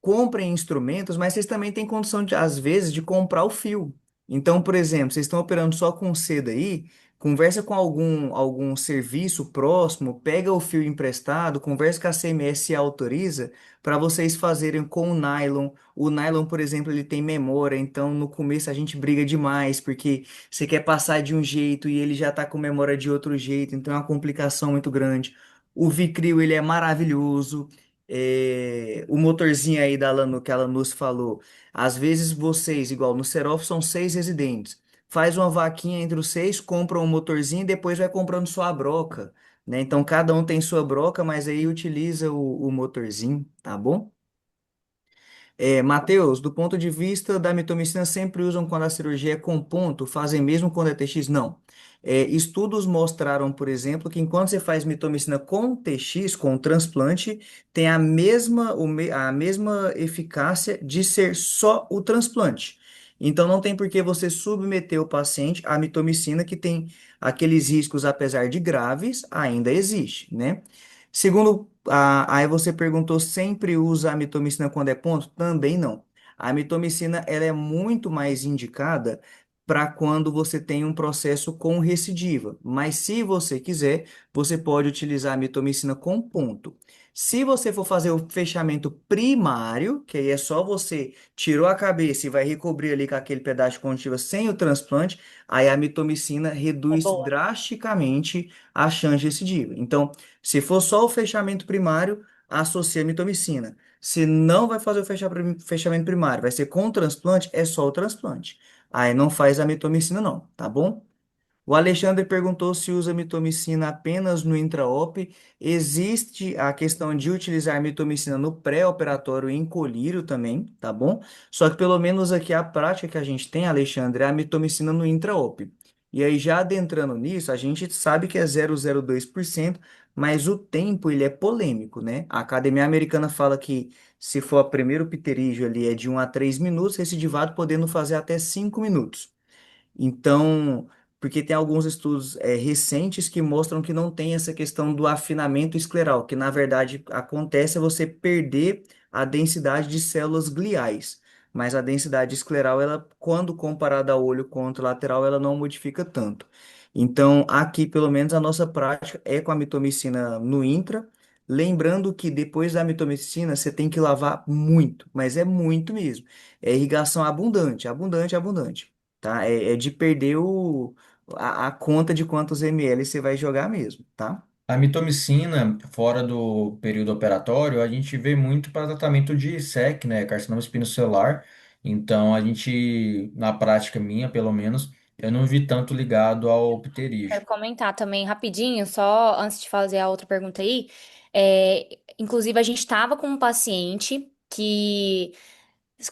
Comprem instrumentos, mas vocês também têm condição, às vezes, de comprar o fio. Então, por exemplo, vocês estão operando só com seda aí, conversa com algum serviço próximo, pega o fio emprestado, conversa com a CMS se autoriza para vocês fazerem com o nylon. O nylon, por exemplo, ele tem memória, então no começo a gente briga demais, porque você quer passar de um jeito e ele já está com memória de outro jeito, então é uma complicação muito grande. O Vicryl, ele é maravilhoso. O motorzinho aí que a Lanús falou, às vezes vocês, igual no Serof, são 6 residentes. Faz uma vaquinha entre os 6, compra um motorzinho e depois vai comprando sua broca, né? Então cada um tem sua broca, mas aí utiliza o motorzinho, tá bom? Matheus, do ponto de vista da mitomicina, sempre usam quando a cirurgia é com ponto, fazem mesmo quando é TX? Não. Estudos mostraram, por exemplo, que enquanto você faz mitomicina com TX, com transplante, tem a mesma eficácia de ser só o transplante. Então, não tem por que você submeter o paciente à mitomicina, que tem aqueles riscos, apesar de graves, ainda existe, né? Segundo, aí você perguntou, sempre usa a mitomicina quando é ponto? Também não. A mitomicina ela é muito mais indicada para quando você tem um processo com recidiva. Mas se você quiser, você pode utilizar a mitomicina com ponto. Se você for fazer o fechamento primário, que aí é só você tirou a cabeça e vai recobrir ali com aquele pedaço de conjuntiva sem o transplante, aí a mitomicina É reduz boa. drasticamente a chance de recidiva. Então, se for só o fechamento primário, associa a mitomicina. Se não vai fazer o fechamento primário, vai ser com o transplante, é só o transplante. Aí não faz a mitomicina não, tá bom? O Alexandre perguntou se usa mitomicina apenas no intra-op. Existe a questão de utilizar mitomicina no pré-operatório em colírio também, tá bom? Só que pelo menos aqui a prática que a gente tem, Alexandre, é a mitomicina no intra-op. E aí, já adentrando nisso, a gente sabe que é 0,02%, mas o tempo ele é polêmico, né? A Academia Americana fala que se for o primeiro pterígio ali é de 1 a 3 minutos, recidivado podendo fazer até 5 minutos. Então, porque tem alguns estudos recentes que mostram que não tem essa questão do afinamento escleral, que na verdade acontece é você perder a densidade de células gliais. Mas a densidade escleral, ela, quando comparada ao olho contralateral, ela não modifica tanto. Então, aqui, pelo menos, a nossa prática é com a mitomicina no intra. Lembrando que depois da mitomicina, você tem que lavar muito, mas é muito mesmo. É irrigação abundante, abundante, abundante, tá? É de perder a conta de quantos ml você vai jogar mesmo, tá? A mitomicina, fora do período operatório, a gente vê muito para tratamento de SEC, né, carcinoma espinocelular. Então, a gente, na prática minha, pelo menos, eu não vi tanto ligado ao Quero pterígio. comentar também rapidinho, só antes de fazer a outra pergunta aí. Inclusive, a gente estava com um paciente que,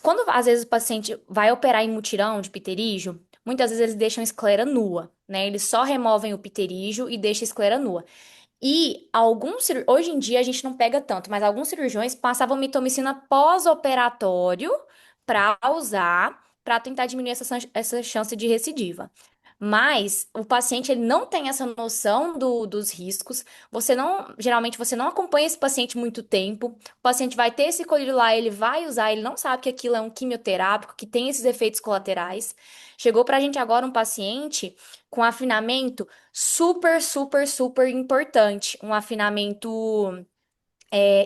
quando às vezes o paciente vai operar em mutirão de pterígio, muitas vezes eles deixam esclera nua, né? Eles só removem o pterígio e deixam a esclera nua. E hoje em dia a gente não pega tanto, mas alguns cirurgiões passavam mitomicina pós-operatório para usar, para tentar diminuir essa chance de recidiva. Mas o paciente ele não tem essa noção dos riscos. Geralmente você não acompanha esse paciente muito tempo. O paciente vai ter esse colírio lá, ele vai usar, ele não sabe que aquilo é um quimioterápico, que tem esses efeitos colaterais. Chegou pra gente agora um paciente com afinamento super, super, super importante. Um afinamento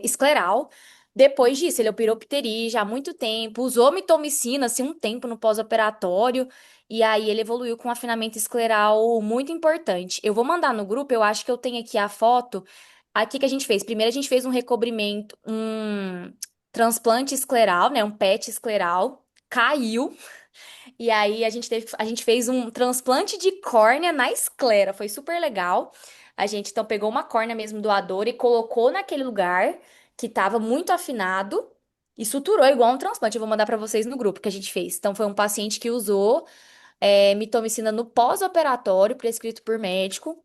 escleral. Depois disso, ele operou pterígio já há muito tempo, usou mitomicina, assim, um tempo no pós-operatório, e aí ele evoluiu com um afinamento escleral muito importante. Eu vou mandar no grupo, eu acho que eu tenho aqui a foto. Aqui que a gente fez. Primeiro a gente fez um recobrimento, um transplante escleral, né, um PET escleral, caiu. E aí a gente fez um transplante de córnea na esclera, foi super legal. A gente então pegou uma córnea mesmo doadora e colocou naquele lugar que estava muito afinado e suturou igual um transplante. Eu vou mandar para vocês no grupo que a gente fez. Então foi um paciente que usou mitomicina no pós-operatório, prescrito por médico,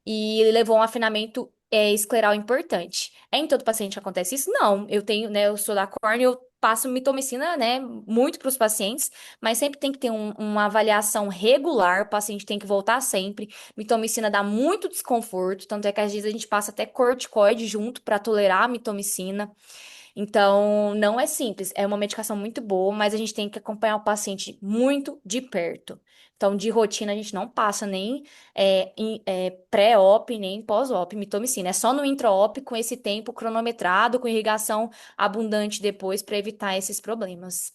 e ele levou um afinamento escleral importante. Em todo paciente acontece isso? Não. Eu tenho, né, eu sou da córnea, eu passo mitomicina, né, muito para os pacientes, mas sempre tem que ter uma avaliação regular, o paciente tem que voltar sempre. Mitomicina dá muito desconforto, tanto é que às vezes a gente passa até corticoide junto para tolerar a mitomicina. Então, não é simples, é uma medicação muito boa, mas a gente tem que acompanhar o paciente muito de perto. Então, de rotina, a gente não passa nem pré-op, nem pós-op, mitomicina. É só no intra-op, com esse tempo cronometrado, com irrigação abundante depois, para evitar esses problemas.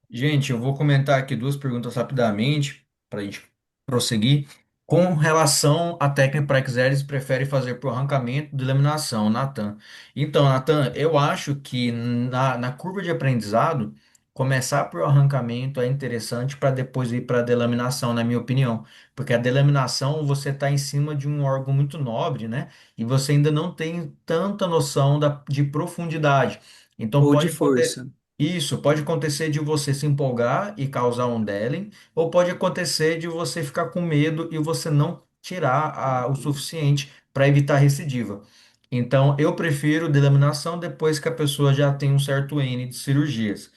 Gente, eu vou comentar aqui duas perguntas rapidamente para a gente prosseguir. Com relação à técnica para Excel, eles preferem fazer por arrancamento de laminação, Natan. Então, Natan, eu acho que na curva de aprendizado, começar por arrancamento é interessante para depois ir para a delaminação, na minha opinião. Porque a delaminação você está em cima de um órgão muito nobre, né? E você ainda não tem tanta noção de profundidade. Então, Ou de pode acontecer. força. Isso pode acontecer de você se empolgar e causar um Delling, ou pode acontecer de você ficar com medo e você não tirar o suficiente para evitar recidiva. Então, eu prefiro delaminação depois que a pessoa já tem um certo N de cirurgias.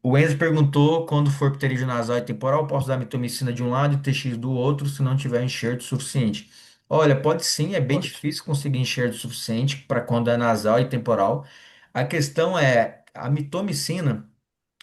O Enzo perguntou quando for pterígio nasal e temporal, posso dar mitomicina de um lado e TX do outro se não tiver enxerto suficiente. Olha, pode sim, é bem Pode. difícil conseguir enxerto suficiente para quando é nasal e temporal. A questão é a mitomicina.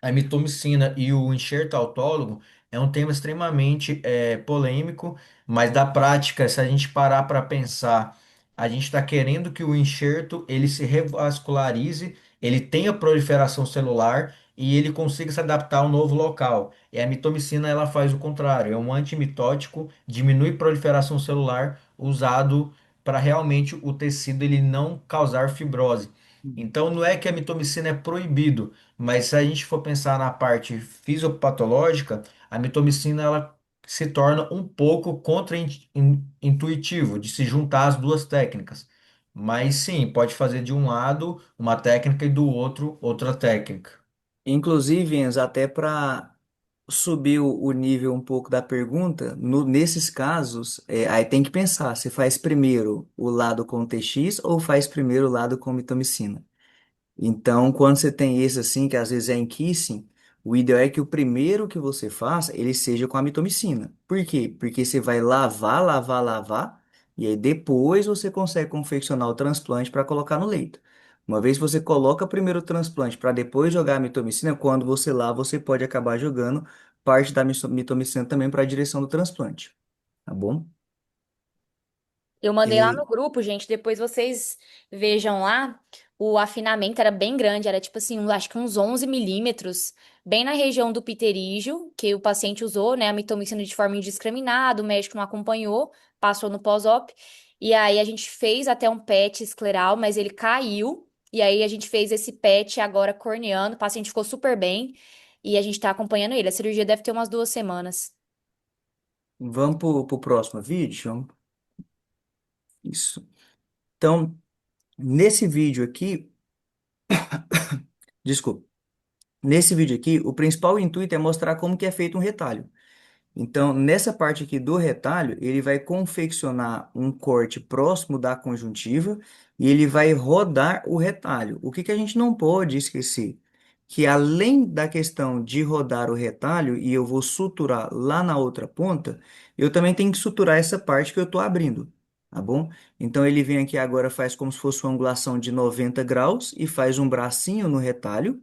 A mitomicina e o enxerto autólogo é um tema extremamente polêmico, mas da prática, se a gente parar para pensar, a gente está querendo que o enxerto ele se revascularize, ele tenha proliferação celular e ele consiga se adaptar ao novo local. E a mitomicina ela faz o contrário, é um antimitótico, diminui proliferação celular usado para realmente o tecido ele não causar fibrose. Então não é que a mitomicina é proibido, mas se a gente for pensar na parte fisiopatológica, a mitomicina ela se torna um pouco contra-intuitivo de se juntar as duas técnicas. Mas sim, pode fazer de um lado uma técnica e do outro outra técnica. Inclusive, Enzo, até para subir o nível um pouco da pergunta, nesses casos, aí tem que pensar, você faz primeiro o lado com TX ou faz primeiro o lado com mitomicina? Então, quando você tem esse assim, que às vezes é em kissing, o ideal é que o primeiro que você faça, ele seja com a mitomicina. Por quê? Porque você vai lavar, lavar, lavar, e aí depois você consegue confeccionar o transplante para colocar no leito. Uma vez que você coloca primeiro o transplante para depois jogar a mitomicina, quando você lava, você pode acabar jogando parte da mitomicina também para a direção do transplante, tá bom? Eu mandei lá E no grupo, gente. Depois vocês vejam lá. O afinamento era bem grande, era tipo assim, acho que uns 11 milímetros, bem na região do pterígio, que o paciente usou, né? A mitomicina de forma indiscriminada, o médico não acompanhou, passou no pós-op. E aí a gente fez até um PET escleral, mas ele caiu. E aí a gente fez esse PET agora corneando, o paciente ficou super bem. E a gente tá acompanhando ele. A cirurgia deve ter umas 2 semanas. vamos pro próximo vídeo. Isso. Então, nesse vídeo aqui, desculpa. Nesse vídeo aqui, o principal intuito é mostrar como que é feito um retalho. Então, nessa parte aqui do retalho, ele vai confeccionar um corte próximo da conjuntiva e ele vai rodar o retalho. O que que a gente não pode esquecer? Que além da questão de rodar o retalho e eu vou suturar lá na outra ponta, eu também tenho que suturar essa parte que eu estou abrindo, tá bom? Então, ele vem aqui agora, faz como se fosse uma angulação de 90 graus e faz um bracinho no retalho.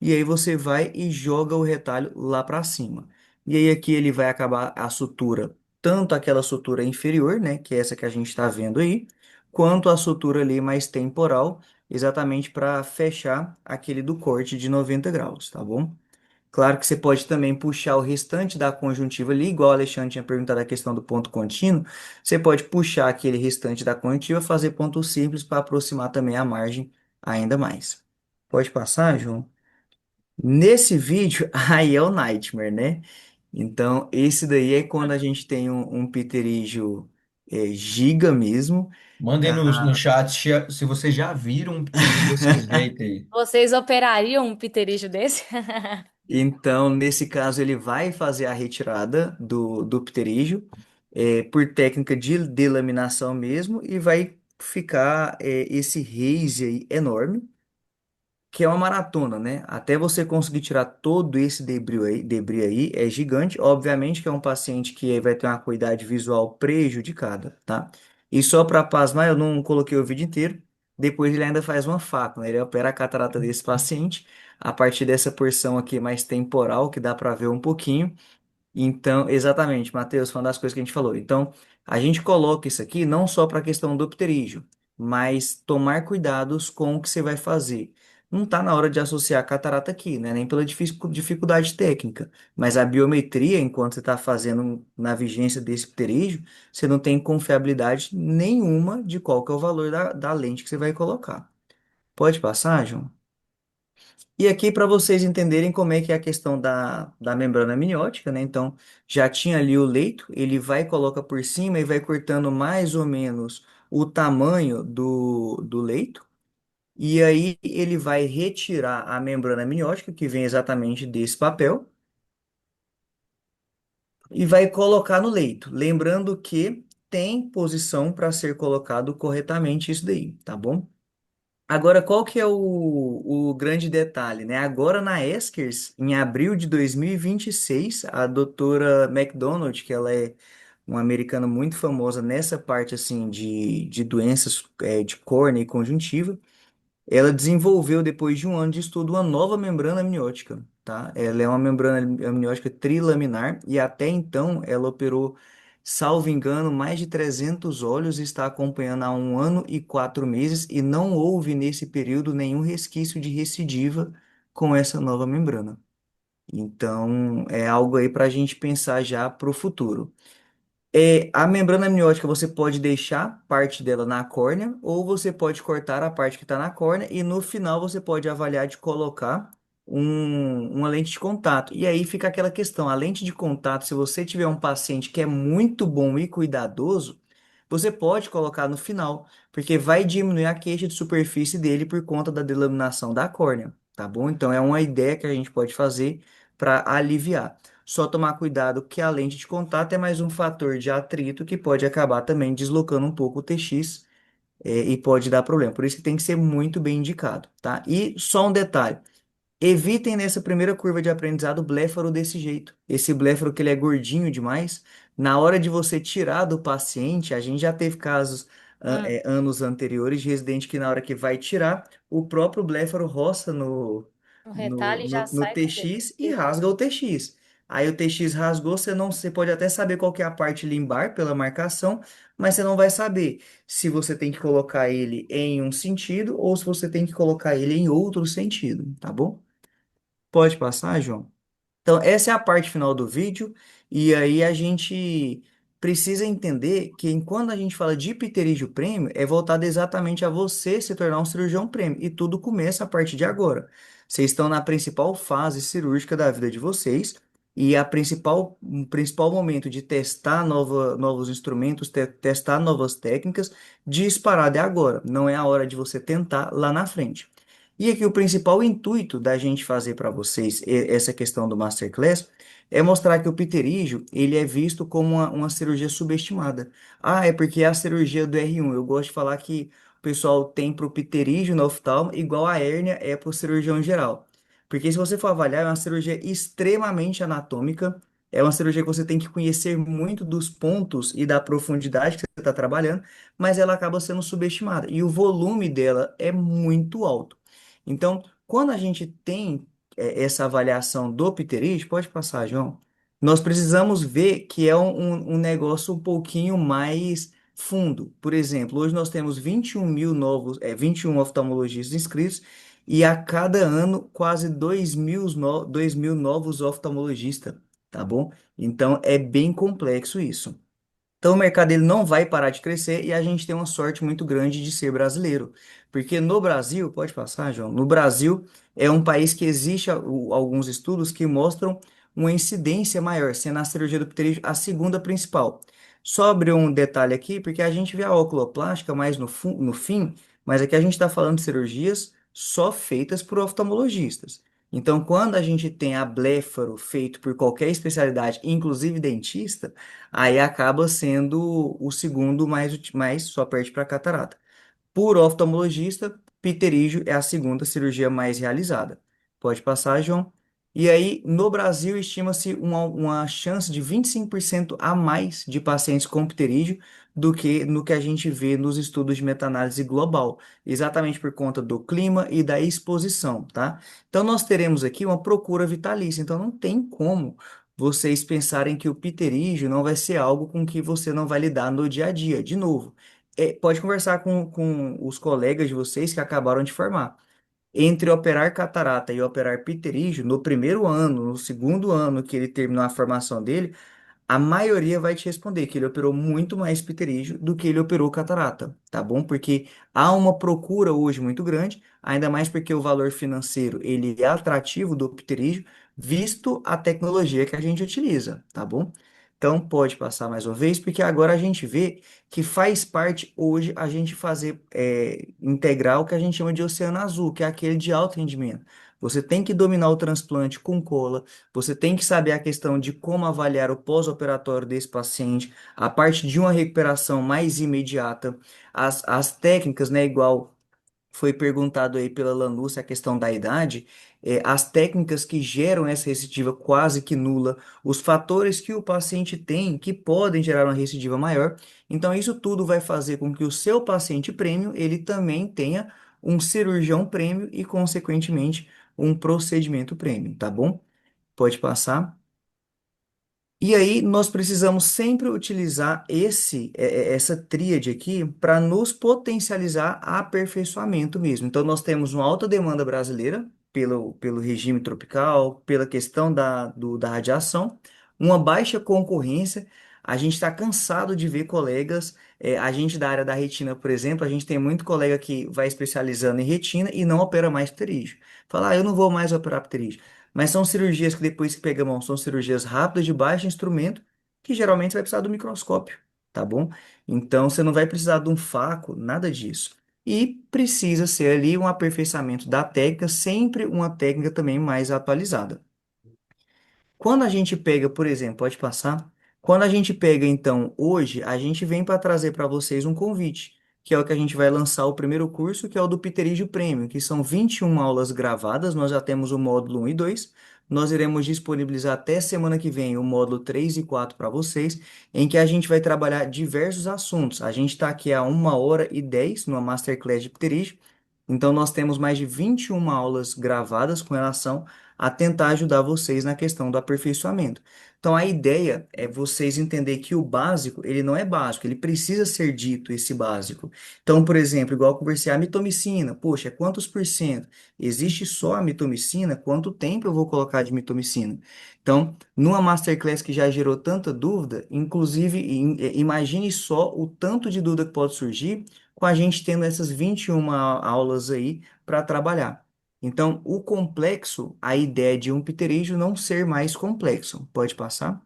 E aí você vai e joga o retalho lá para cima. E aí aqui ele vai acabar a sutura, tanto aquela sutura inferior, né, que é essa que a gente está vendo aí, quanto a sutura ali mais temporal, exatamente para fechar aquele do corte de 90 graus, tá bom? Claro que você pode também puxar o restante da conjuntiva ali, igual o Alexandre tinha perguntado a questão do ponto contínuo, você pode puxar aquele restante da conjuntiva, fazer ponto simples para aproximar também a margem ainda mais. Pode passar, João? Nesse vídeo, aí é o Nightmare, né? Então, esse daí é quando a gente tem um pterígio giga mesmo. Mandem no Ah, chat se vocês já viram um pterídeo desse jeito aí. Vocês operariam um pterígio desse? então, nesse caso, ele vai fazer a retirada do pterígio por técnica de delaminação mesmo e vai ficar esse raise aí enorme. Que é uma maratona, né? Até você conseguir tirar todo esse debris aí é gigante. Obviamente que é um paciente que vai ter uma acuidade visual prejudicada, tá? E só para pasmar, eu não coloquei o vídeo inteiro. Depois ele ainda faz uma faca, né? Ele opera a catarata desse paciente a partir dessa porção aqui mais temporal, que dá para ver um pouquinho. Então, exatamente, Matheus, foi uma das coisas que a gente falou. Então, a gente coloca isso aqui não só para a questão do pterígio, mas tomar cuidados com o que você vai fazer. Não está na hora de associar a catarata aqui, né? Nem pela dificuldade técnica, mas a biometria, enquanto você está fazendo na vigência desse pterígio, você não tem confiabilidade nenhuma de qual que é o valor da lente que você vai colocar. Pode passar, João? E aqui para vocês entenderem como é que é a questão da membrana amniótica, né? Então, já tinha ali o leito, ele vai e coloca por cima e vai cortando mais ou menos o tamanho do leito. E aí ele vai retirar a membrana amniótica, que vem exatamente desse papel, e vai colocar no leito. Lembrando que tem posição para ser colocado corretamente isso daí, tá bom? Agora, qual que é o grande detalhe, né? Agora na Eskers, em abril de 2026, a doutora McDonald, que ela é uma americana muito famosa nessa parte assim de doenças de córnea e conjuntiva, ela desenvolveu, depois de um ano de estudo, uma nova membrana amniótica, tá? Ela é uma membrana amniótica trilaminar e até então ela operou, salvo engano, mais de 300 olhos e está acompanhando há um ano e 4 meses e não houve nesse período nenhum resquício de recidiva com essa nova membrana. Então, é algo aí para a gente pensar já para o futuro. A membrana amniótica você pode deixar parte dela na córnea ou você pode cortar a parte que está na córnea e no final você pode avaliar de colocar uma lente de contato. E aí fica aquela questão, a lente de contato, se você tiver um paciente que é muito bom e cuidadoso, você pode colocar no final, porque vai diminuir a queixa de superfície dele por conta da delaminação da córnea, tá bom? Então é uma ideia que a gente pode fazer para aliviar. Só tomar cuidado que a lente de contato é mais um fator de atrito que pode acabar também deslocando um pouco o TX, e pode dar problema. Por isso que tem que ser muito bem indicado, tá? E só um detalhe. Evitem nessa primeira curva de aprendizado o bléfaro desse jeito. Esse bléfaro que ele é gordinho demais, na hora de você tirar do paciente, a gente já teve casos Hum, anos anteriores de residente que na hora que vai tirar, o próprio bléfaro roça o retalho já no sai com TX e defeito. rasga o TX. Aí o TX rasgou, você pode até saber qual que é a parte limbar pela marcação, mas você não vai saber se você tem que colocar ele em um sentido ou se você tem que colocar ele em outro sentido, tá bom? Pode passar, João? Então, essa é a parte final do vídeo, e aí a gente precisa entender que quando a gente fala de pterígio prêmio, é voltado exatamente a você se tornar um cirurgião prêmio, e tudo começa a partir de agora. Vocês estão na principal fase cirúrgica da vida de vocês, e o principal momento de testar novos instrumentos, testar novas técnicas, disparado é agora, não é a hora de você tentar lá na frente. E aqui o principal intuito da gente fazer para vocês essa questão do Masterclass é mostrar que o pterígio, ele é visto como uma cirurgia subestimada. Ah, é porque é a cirurgia do R1. Eu gosto de falar que o pessoal tem para o pterígio no oftalmo igual a hérnia é para o cirurgião geral. Porque se você for avaliar, é uma cirurgia extremamente anatômica, é uma cirurgia que você tem que conhecer muito dos pontos e da profundidade que você está trabalhando, mas ela acaba sendo subestimada. E o volume dela é muito alto. Então, quando a gente tem essa avaliação do pterígio, pode passar, João, nós precisamos ver que é um negócio um pouquinho mais fundo. Por exemplo, hoje nós temos 21 mil novos, 21 oftalmologistas inscritos e a cada ano quase 2 mil novos oftalmologistas, tá bom? Então, é bem complexo isso. Então o mercado ele não vai parar de crescer e a gente tem uma sorte muito grande de ser brasileiro. Porque no Brasil, pode passar, João, no Brasil é um país que existe alguns estudos que mostram uma incidência maior, sendo a cirurgia do pterígio a segunda principal. Sobre um detalhe aqui, porque a gente vê a oculoplástica mais no fim, mas aqui a gente está falando de cirurgias só feitas por oftalmologistas. Então, quando a gente tem a blefaro feito por qualquer especialidade, inclusive dentista, aí acaba sendo o segundo mais só perde para catarata. Por oftalmologista, pterígio é a segunda cirurgia mais realizada. Pode passar, João. E aí, no Brasil, estima-se uma chance de 25% a mais de pacientes com pterígio do que no que a gente vê nos estudos de meta-análise global, exatamente por conta do clima e da exposição, tá? Então, nós teremos aqui uma procura vitalícia, então não tem como vocês pensarem que o pterígio não vai ser algo com que você não vai lidar no dia a dia. De novo, pode conversar com os colegas de vocês que acabaram de formar. Entre operar catarata e operar pterígio, no primeiro ano, no segundo ano que ele terminou a formação dele, a maioria vai te responder que ele operou muito mais pterígio do que ele operou catarata, tá bom? Porque há uma procura hoje muito grande, ainda mais porque o valor financeiro ele é atrativo do pterígio, visto a tecnologia que a gente utiliza, tá bom? Então pode passar mais uma vez, porque agora a gente vê que faz parte hoje a gente fazer integrar o que a gente chama de oceano azul, que é aquele de alto rendimento. Você tem que dominar o transplante com cola, você tem que saber a questão de como avaliar o pós-operatório desse paciente, a parte de uma recuperação mais imediata, as técnicas, né, igual foi perguntado aí pela Lanúcia a questão da idade, as técnicas que geram essa recidiva quase que nula, os fatores que o paciente tem que podem gerar uma recidiva maior. Então, isso tudo vai fazer com que o seu paciente prêmio, ele também tenha um cirurgião prêmio e, consequentemente, um procedimento prêmio, tá bom? Pode passar. E aí, nós precisamos sempre utilizar essa tríade aqui para nos potencializar aperfeiçoamento mesmo. Então, nós temos uma alta demanda brasileira pelo regime tropical, pela questão da radiação, uma baixa concorrência. A gente está cansado de ver colegas, a gente da área da retina, por exemplo, a gente tem muito colega que vai especializando em retina e não opera mais pterígio. Fala, eu não vou mais operar pterígio. Mas são cirurgias que depois que pega a mão, são cirurgias rápidas de baixo instrumento, que geralmente você vai precisar do microscópio, tá bom? Então você não vai precisar de um faco, nada disso. E precisa ser ali um aperfeiçoamento da técnica, sempre uma técnica também mais atualizada. Quando a gente pega, por exemplo, pode passar. Quando a gente pega, então, hoje, a gente vem para trazer para vocês um convite, que é o que a gente vai lançar o primeiro curso, que é o do Pterígio Premium, que são 21 aulas gravadas. Nós já temos o módulo 1 e 2. Nós iremos disponibilizar até semana que vem o módulo 3 e 4 para vocês, em que a gente vai trabalhar diversos assuntos. A gente está aqui há 1h10 numa Masterclass de Pterígio. Então, nós temos mais de 21 aulas gravadas com relação a tentar ajudar vocês na questão do aperfeiçoamento. Então, a ideia é vocês entender que o básico, ele não é básico, ele precisa ser dito, esse básico. Então, por exemplo, igual eu conversei, a mitomicina, poxa, quantos por cento? Existe só a mitomicina? Quanto tempo eu vou colocar de mitomicina? Então, numa masterclass que já gerou tanta dúvida, inclusive, imagine só o tanto de dúvida que pode surgir com a gente tendo essas 21 aulas aí para trabalhar. Então, o complexo, a ideia de um pterígio não ser mais complexo. Pode passar?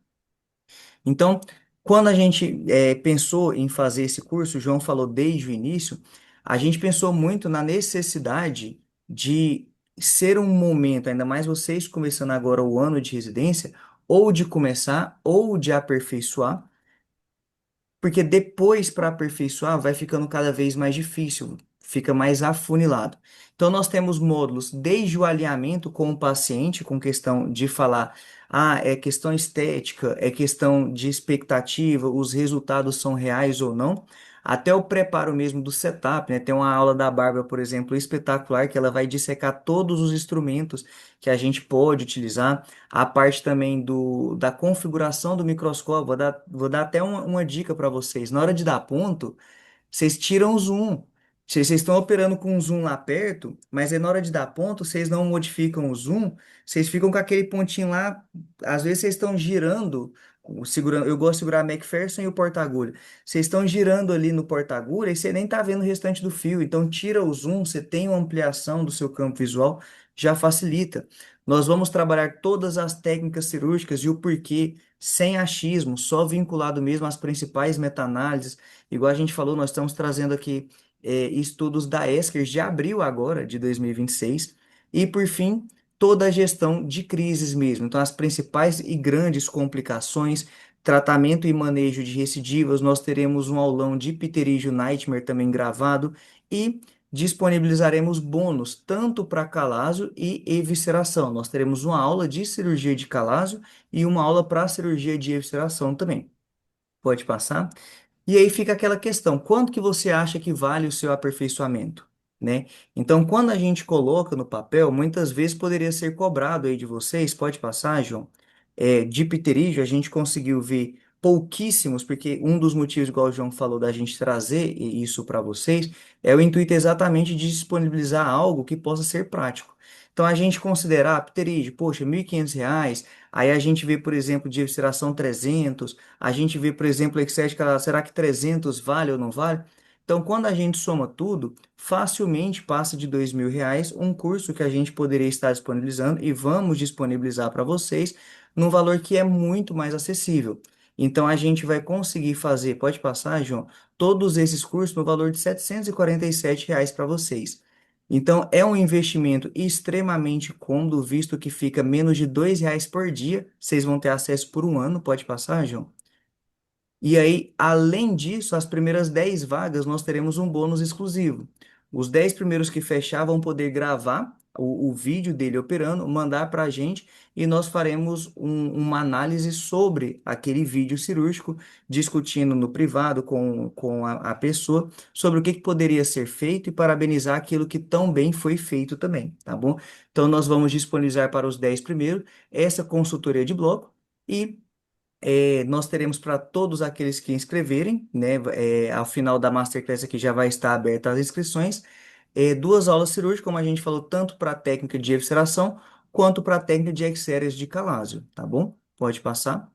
Então, quando a gente pensou em fazer esse curso, o João falou desde o início, a gente pensou muito na necessidade de ser um momento, ainda mais vocês começando agora o ano de residência, ou de começar, ou de aperfeiçoar, porque depois, para aperfeiçoar, vai ficando cada vez mais difícil, fica mais afunilado. Então, nós temos módulos desde o alinhamento com o paciente, com questão de falar, é questão estética, é questão de expectativa, os resultados são reais ou não, até o preparo mesmo do setup, né? Tem uma aula da Bárbara, por exemplo, espetacular, que ela vai dissecar todos os instrumentos que a gente pode utilizar, a parte também da configuração do microscópio. Vou dar até uma dica para vocês. Na hora de dar ponto, vocês tiram o zoom. Vocês estão operando com um zoom lá perto, mas aí na hora de dar ponto, vocês não modificam o zoom, vocês ficam com aquele pontinho lá. Às vezes vocês estão girando, segurando. Eu gosto de segurar a McPherson e o porta-agulha. Vocês estão girando ali no porta-agulha e você nem está vendo o restante do fio. Então, tira o zoom, você tem uma ampliação do seu campo visual, já facilita. Nós vamos trabalhar todas as técnicas cirúrgicas e o porquê, sem achismo, só vinculado mesmo às principais meta-análises. Igual a gente falou, nós estamos trazendo aqui estudos da Esker de abril agora, de 2026. E, por fim, toda a gestão de crises mesmo. Então, as principais e grandes complicações, tratamento e manejo de recidivas, nós teremos um aulão de Pterígio Nightmare também gravado e disponibilizaremos bônus tanto para calásio e evisceração. Nós teremos uma aula de cirurgia de calásio e uma aula para cirurgia de evisceração também. Pode passar? E aí fica aquela questão, quanto que você acha que vale o seu aperfeiçoamento, né? Então, quando a gente coloca no papel, muitas vezes poderia ser cobrado aí de vocês, pode passar, João? De pterígio, a gente conseguiu ver pouquíssimos, porque um dos motivos, igual o João falou, da gente trazer isso para vocês, é o intuito exatamente de disponibilizar algo que possa ser prático. Então, a gente considerar pterígio, poxa, R$ 1.500, aí a gente vê, por exemplo, de evisceração 300, a gente vê, por exemplo, Exética, será que 300 vale ou não vale? Então, quando a gente soma tudo, facilmente passa de R$ 2.000 um curso que a gente poderia estar disponibilizando e vamos disponibilizar para vocês num valor que é muito mais acessível. Então, a gente vai conseguir fazer, pode passar, João, todos esses cursos no valor de R$ 747 para vocês. Então, é um investimento extremamente cômodo, visto que fica menos de R$ 2 por dia. Vocês vão ter acesso por um ano, pode passar, João? E aí, além disso, as primeiras 10 vagas nós teremos um bônus exclusivo. Os 10 primeiros que fechar vão poder gravar o vídeo dele operando, mandar para a gente e nós faremos uma análise sobre aquele vídeo cirúrgico, discutindo no privado com a pessoa sobre o que poderia ser feito e parabenizar aquilo que tão bem foi feito também, tá bom? Então, nós vamos disponibilizar para os 10 primeiros essa consultoria de bloco. E nós teremos para todos aqueles que inscreverem, né? Ao final da Masterclass aqui já vai estar aberta as inscrições. Duas aulas cirúrgicas, como a gente falou, tanto para a técnica de evisceração quanto para a técnica de exéreas de calásio, tá bom? Pode passar.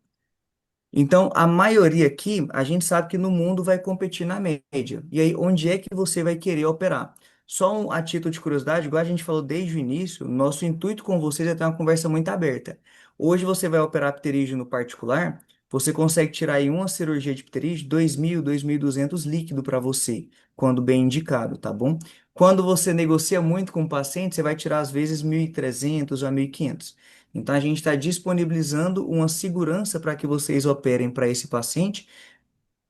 Então, a maioria aqui, a gente sabe que no mundo vai competir na média. E aí, onde é que você vai querer operar? Só a título de curiosidade, igual a gente falou desde o início, nosso intuito com vocês é ter uma conversa muito aberta. Hoje você vai operar pterígio no particular, você consegue tirar aí uma cirurgia de pterígio, 2.000, 2.200 líquido para você, quando bem indicado, tá bom? Quando você negocia muito com o paciente, você vai tirar às vezes 1.300 a 1.500. Então, a gente está disponibilizando uma segurança para que vocês operem para esse paciente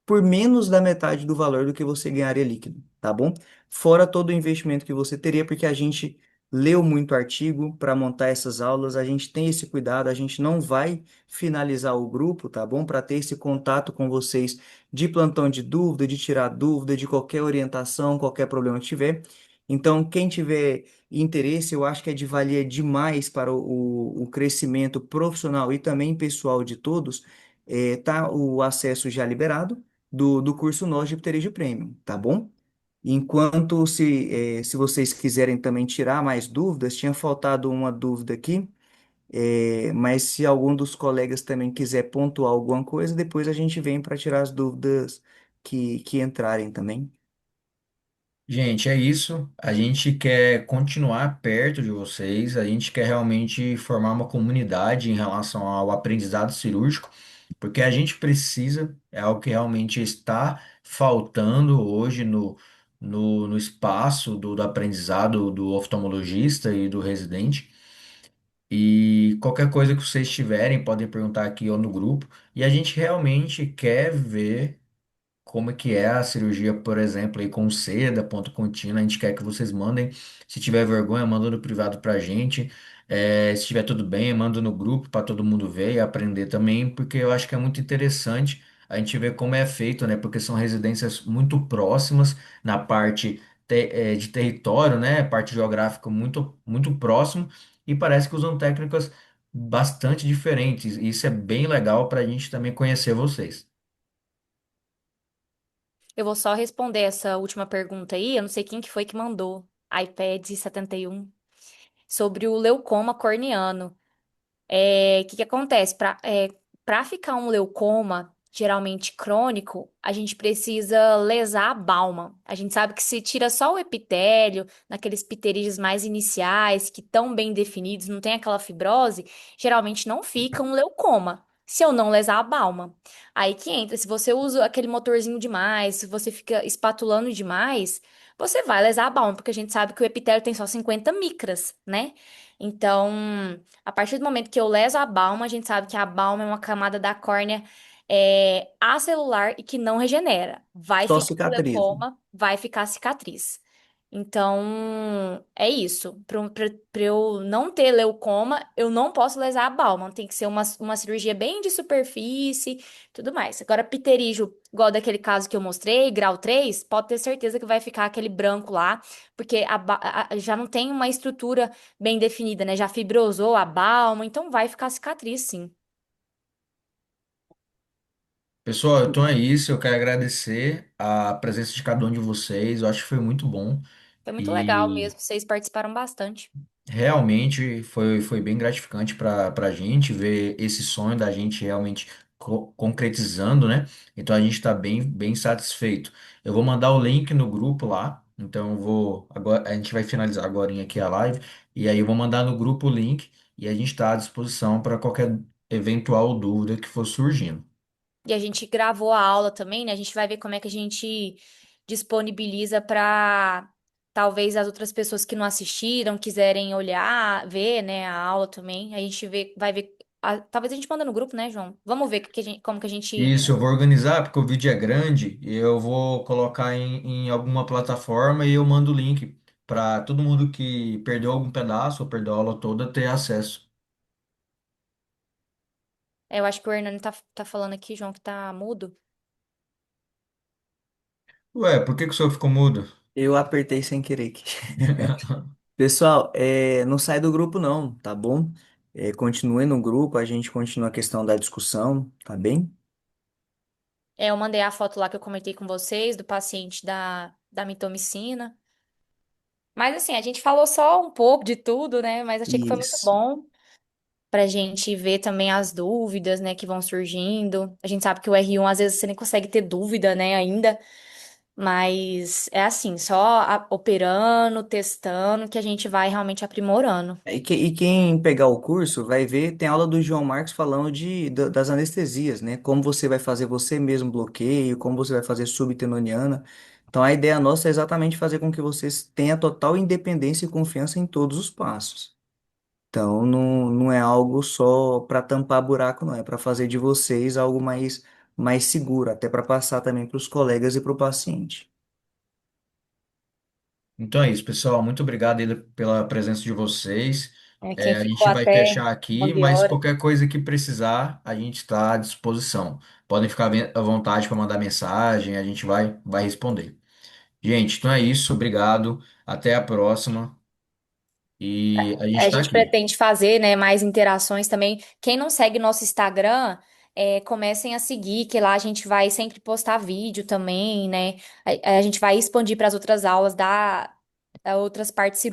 por menos da metade do valor do que você ganharia líquido, tá bom? Fora todo o investimento que você teria, porque a gente leu muito artigo para montar essas aulas, a gente tem esse cuidado, a gente não vai finalizar o grupo, tá bom? Para ter esse contato com vocês de plantão de dúvida, de tirar dúvida, de qualquer orientação, qualquer problema que tiver. Então, quem tiver interesse, eu acho que é de valia demais para o crescimento profissional e também pessoal de todos, tá o acesso já liberado do curso Nós de Pterígio Premium, tá bom? Enquanto se vocês quiserem também tirar mais dúvidas, tinha faltado uma dúvida aqui, mas se algum dos colegas também quiser pontuar alguma coisa, depois a gente vem para tirar as dúvidas que entrarem também. Gente, é isso. A gente quer continuar perto de vocês, a gente quer realmente formar uma comunidade em relação ao aprendizado cirúrgico, porque a gente precisa, é algo que realmente está faltando hoje no espaço do aprendizado do oftalmologista e do residente. E qualquer coisa que vocês tiverem, podem perguntar aqui ou no grupo. E a gente realmente quer ver como é que é a cirurgia, por exemplo, aí com seda, ponto contínuo. A gente quer que vocês mandem. Se tiver vergonha, manda no privado pra gente. Se estiver tudo bem, manda no grupo para todo mundo ver e aprender também, porque eu acho que é muito interessante a gente ver como é feito, né? Porque são residências muito próximas na parte de território, né? Parte geográfica muito, muito próximo e parece que usam técnicas bastante diferentes. E isso é bem legal para a gente também conhecer vocês. Eu vou só responder essa última pergunta aí. Eu não sei quem que foi que mandou. iPad 71 sobre o leucoma corneano. O que que acontece? Para ficar um leucoma, geralmente crônico, a gente precisa lesar a balma. A gente sabe que se tira só o epitélio, naqueles pterídeos mais iniciais, que estão bem definidos, não tem aquela fibrose, geralmente não fica um leucoma. Se eu não lesar a balma. Aí que entra, se você usa aquele motorzinho demais, se você fica espatulando demais, você vai lesar a balma, porque a gente sabe que o epitélio tem só 50 micras, né? Então, a partir do momento que eu leso a balma, a gente sabe que a balma é uma camada da córnea acelular e que não regenera. Vai Só ficar cicatriz, né? glaucoma, vai ficar cicatriz. Então, é isso. Para eu não ter leucoma, eu não posso lesar a balma. Tem que ser uma cirurgia bem de superfície, tudo mais. Agora, pterígio, igual daquele caso que eu mostrei, grau 3, pode ter certeza que vai ficar aquele branco lá, porque já não tem uma estrutura bem definida, né? Já fibrosou a balma, então vai ficar cicatriz, sim. Pessoal, então é isso. Eu quero agradecer a presença de cada um de vocês. Eu acho que foi muito bom Foi muito legal e mesmo, vocês participaram bastante. realmente foi bem gratificante para a gente ver esse sonho da gente realmente concretizando, né? Então a gente está bem satisfeito. Eu vou mandar o link no grupo lá. Então eu vou agora a gente vai finalizar agora aqui a live e aí eu vou mandar no grupo o link e a gente está à disposição para qualquer eventual dúvida que for surgindo. E a gente gravou a aula também, né? A gente vai ver como é que a gente disponibiliza para talvez as outras pessoas que não assistiram quiserem olhar, ver, né, a aula também. A gente vai ver. Talvez a gente manda no grupo, né, João? Vamos ver como que a gente. Isso, eu vou organizar porque o vídeo é grande e eu vou colocar em alguma plataforma e eu mando o link para todo mundo que perdeu algum pedaço ou perdeu a aula toda ter acesso. Eu acho que o Hernani tá falando aqui, João, que tá mudo. Ué, por que que o senhor ficou mudo? Eu apertei sem querer aqui. Pessoal, não sai do grupo não, tá bom? Continue no grupo, a gente continua a questão da discussão, tá bem? Eu mandei a foto lá que eu comentei com vocês, do paciente da mitomicina. Mas assim, a gente falou só um pouco de tudo, né? Mas achei que foi muito Isso. bom pra gente ver também as dúvidas, né, que vão surgindo. A gente sabe que o R1 às vezes você nem consegue ter dúvida, né, ainda. Mas é assim, só operando, testando, que a gente vai realmente aprimorando. E quem pegar o curso vai ver, tem aula do João Marcos falando das anestesias, né? Como você vai fazer você mesmo bloqueio, como você vai fazer subtenoniana. Então a ideia nossa é exatamente fazer com que vocês tenham total independência e confiança em todos os passos. Então, não é algo só para tampar buraco, não. É para fazer de vocês algo mais seguro, até para passar também para os colegas e para o paciente. Então é isso, pessoal. Muito obrigado aí pela presença de vocês. Quem A ficou gente vai até fechar aqui, 11 mas horas. qualquer coisa que precisar, a gente está à disposição. Podem ficar à vontade para mandar mensagem, a gente vai responder. Gente, então é isso. Obrigado. Até a próxima. E a gente A está gente aqui. pretende fazer, né, mais interações também. Quem não segue nosso Instagram, comecem a seguir, que lá a gente vai sempre postar vídeo também, né? A gente vai expandir para as outras aulas, dar outras partes cirúrgicas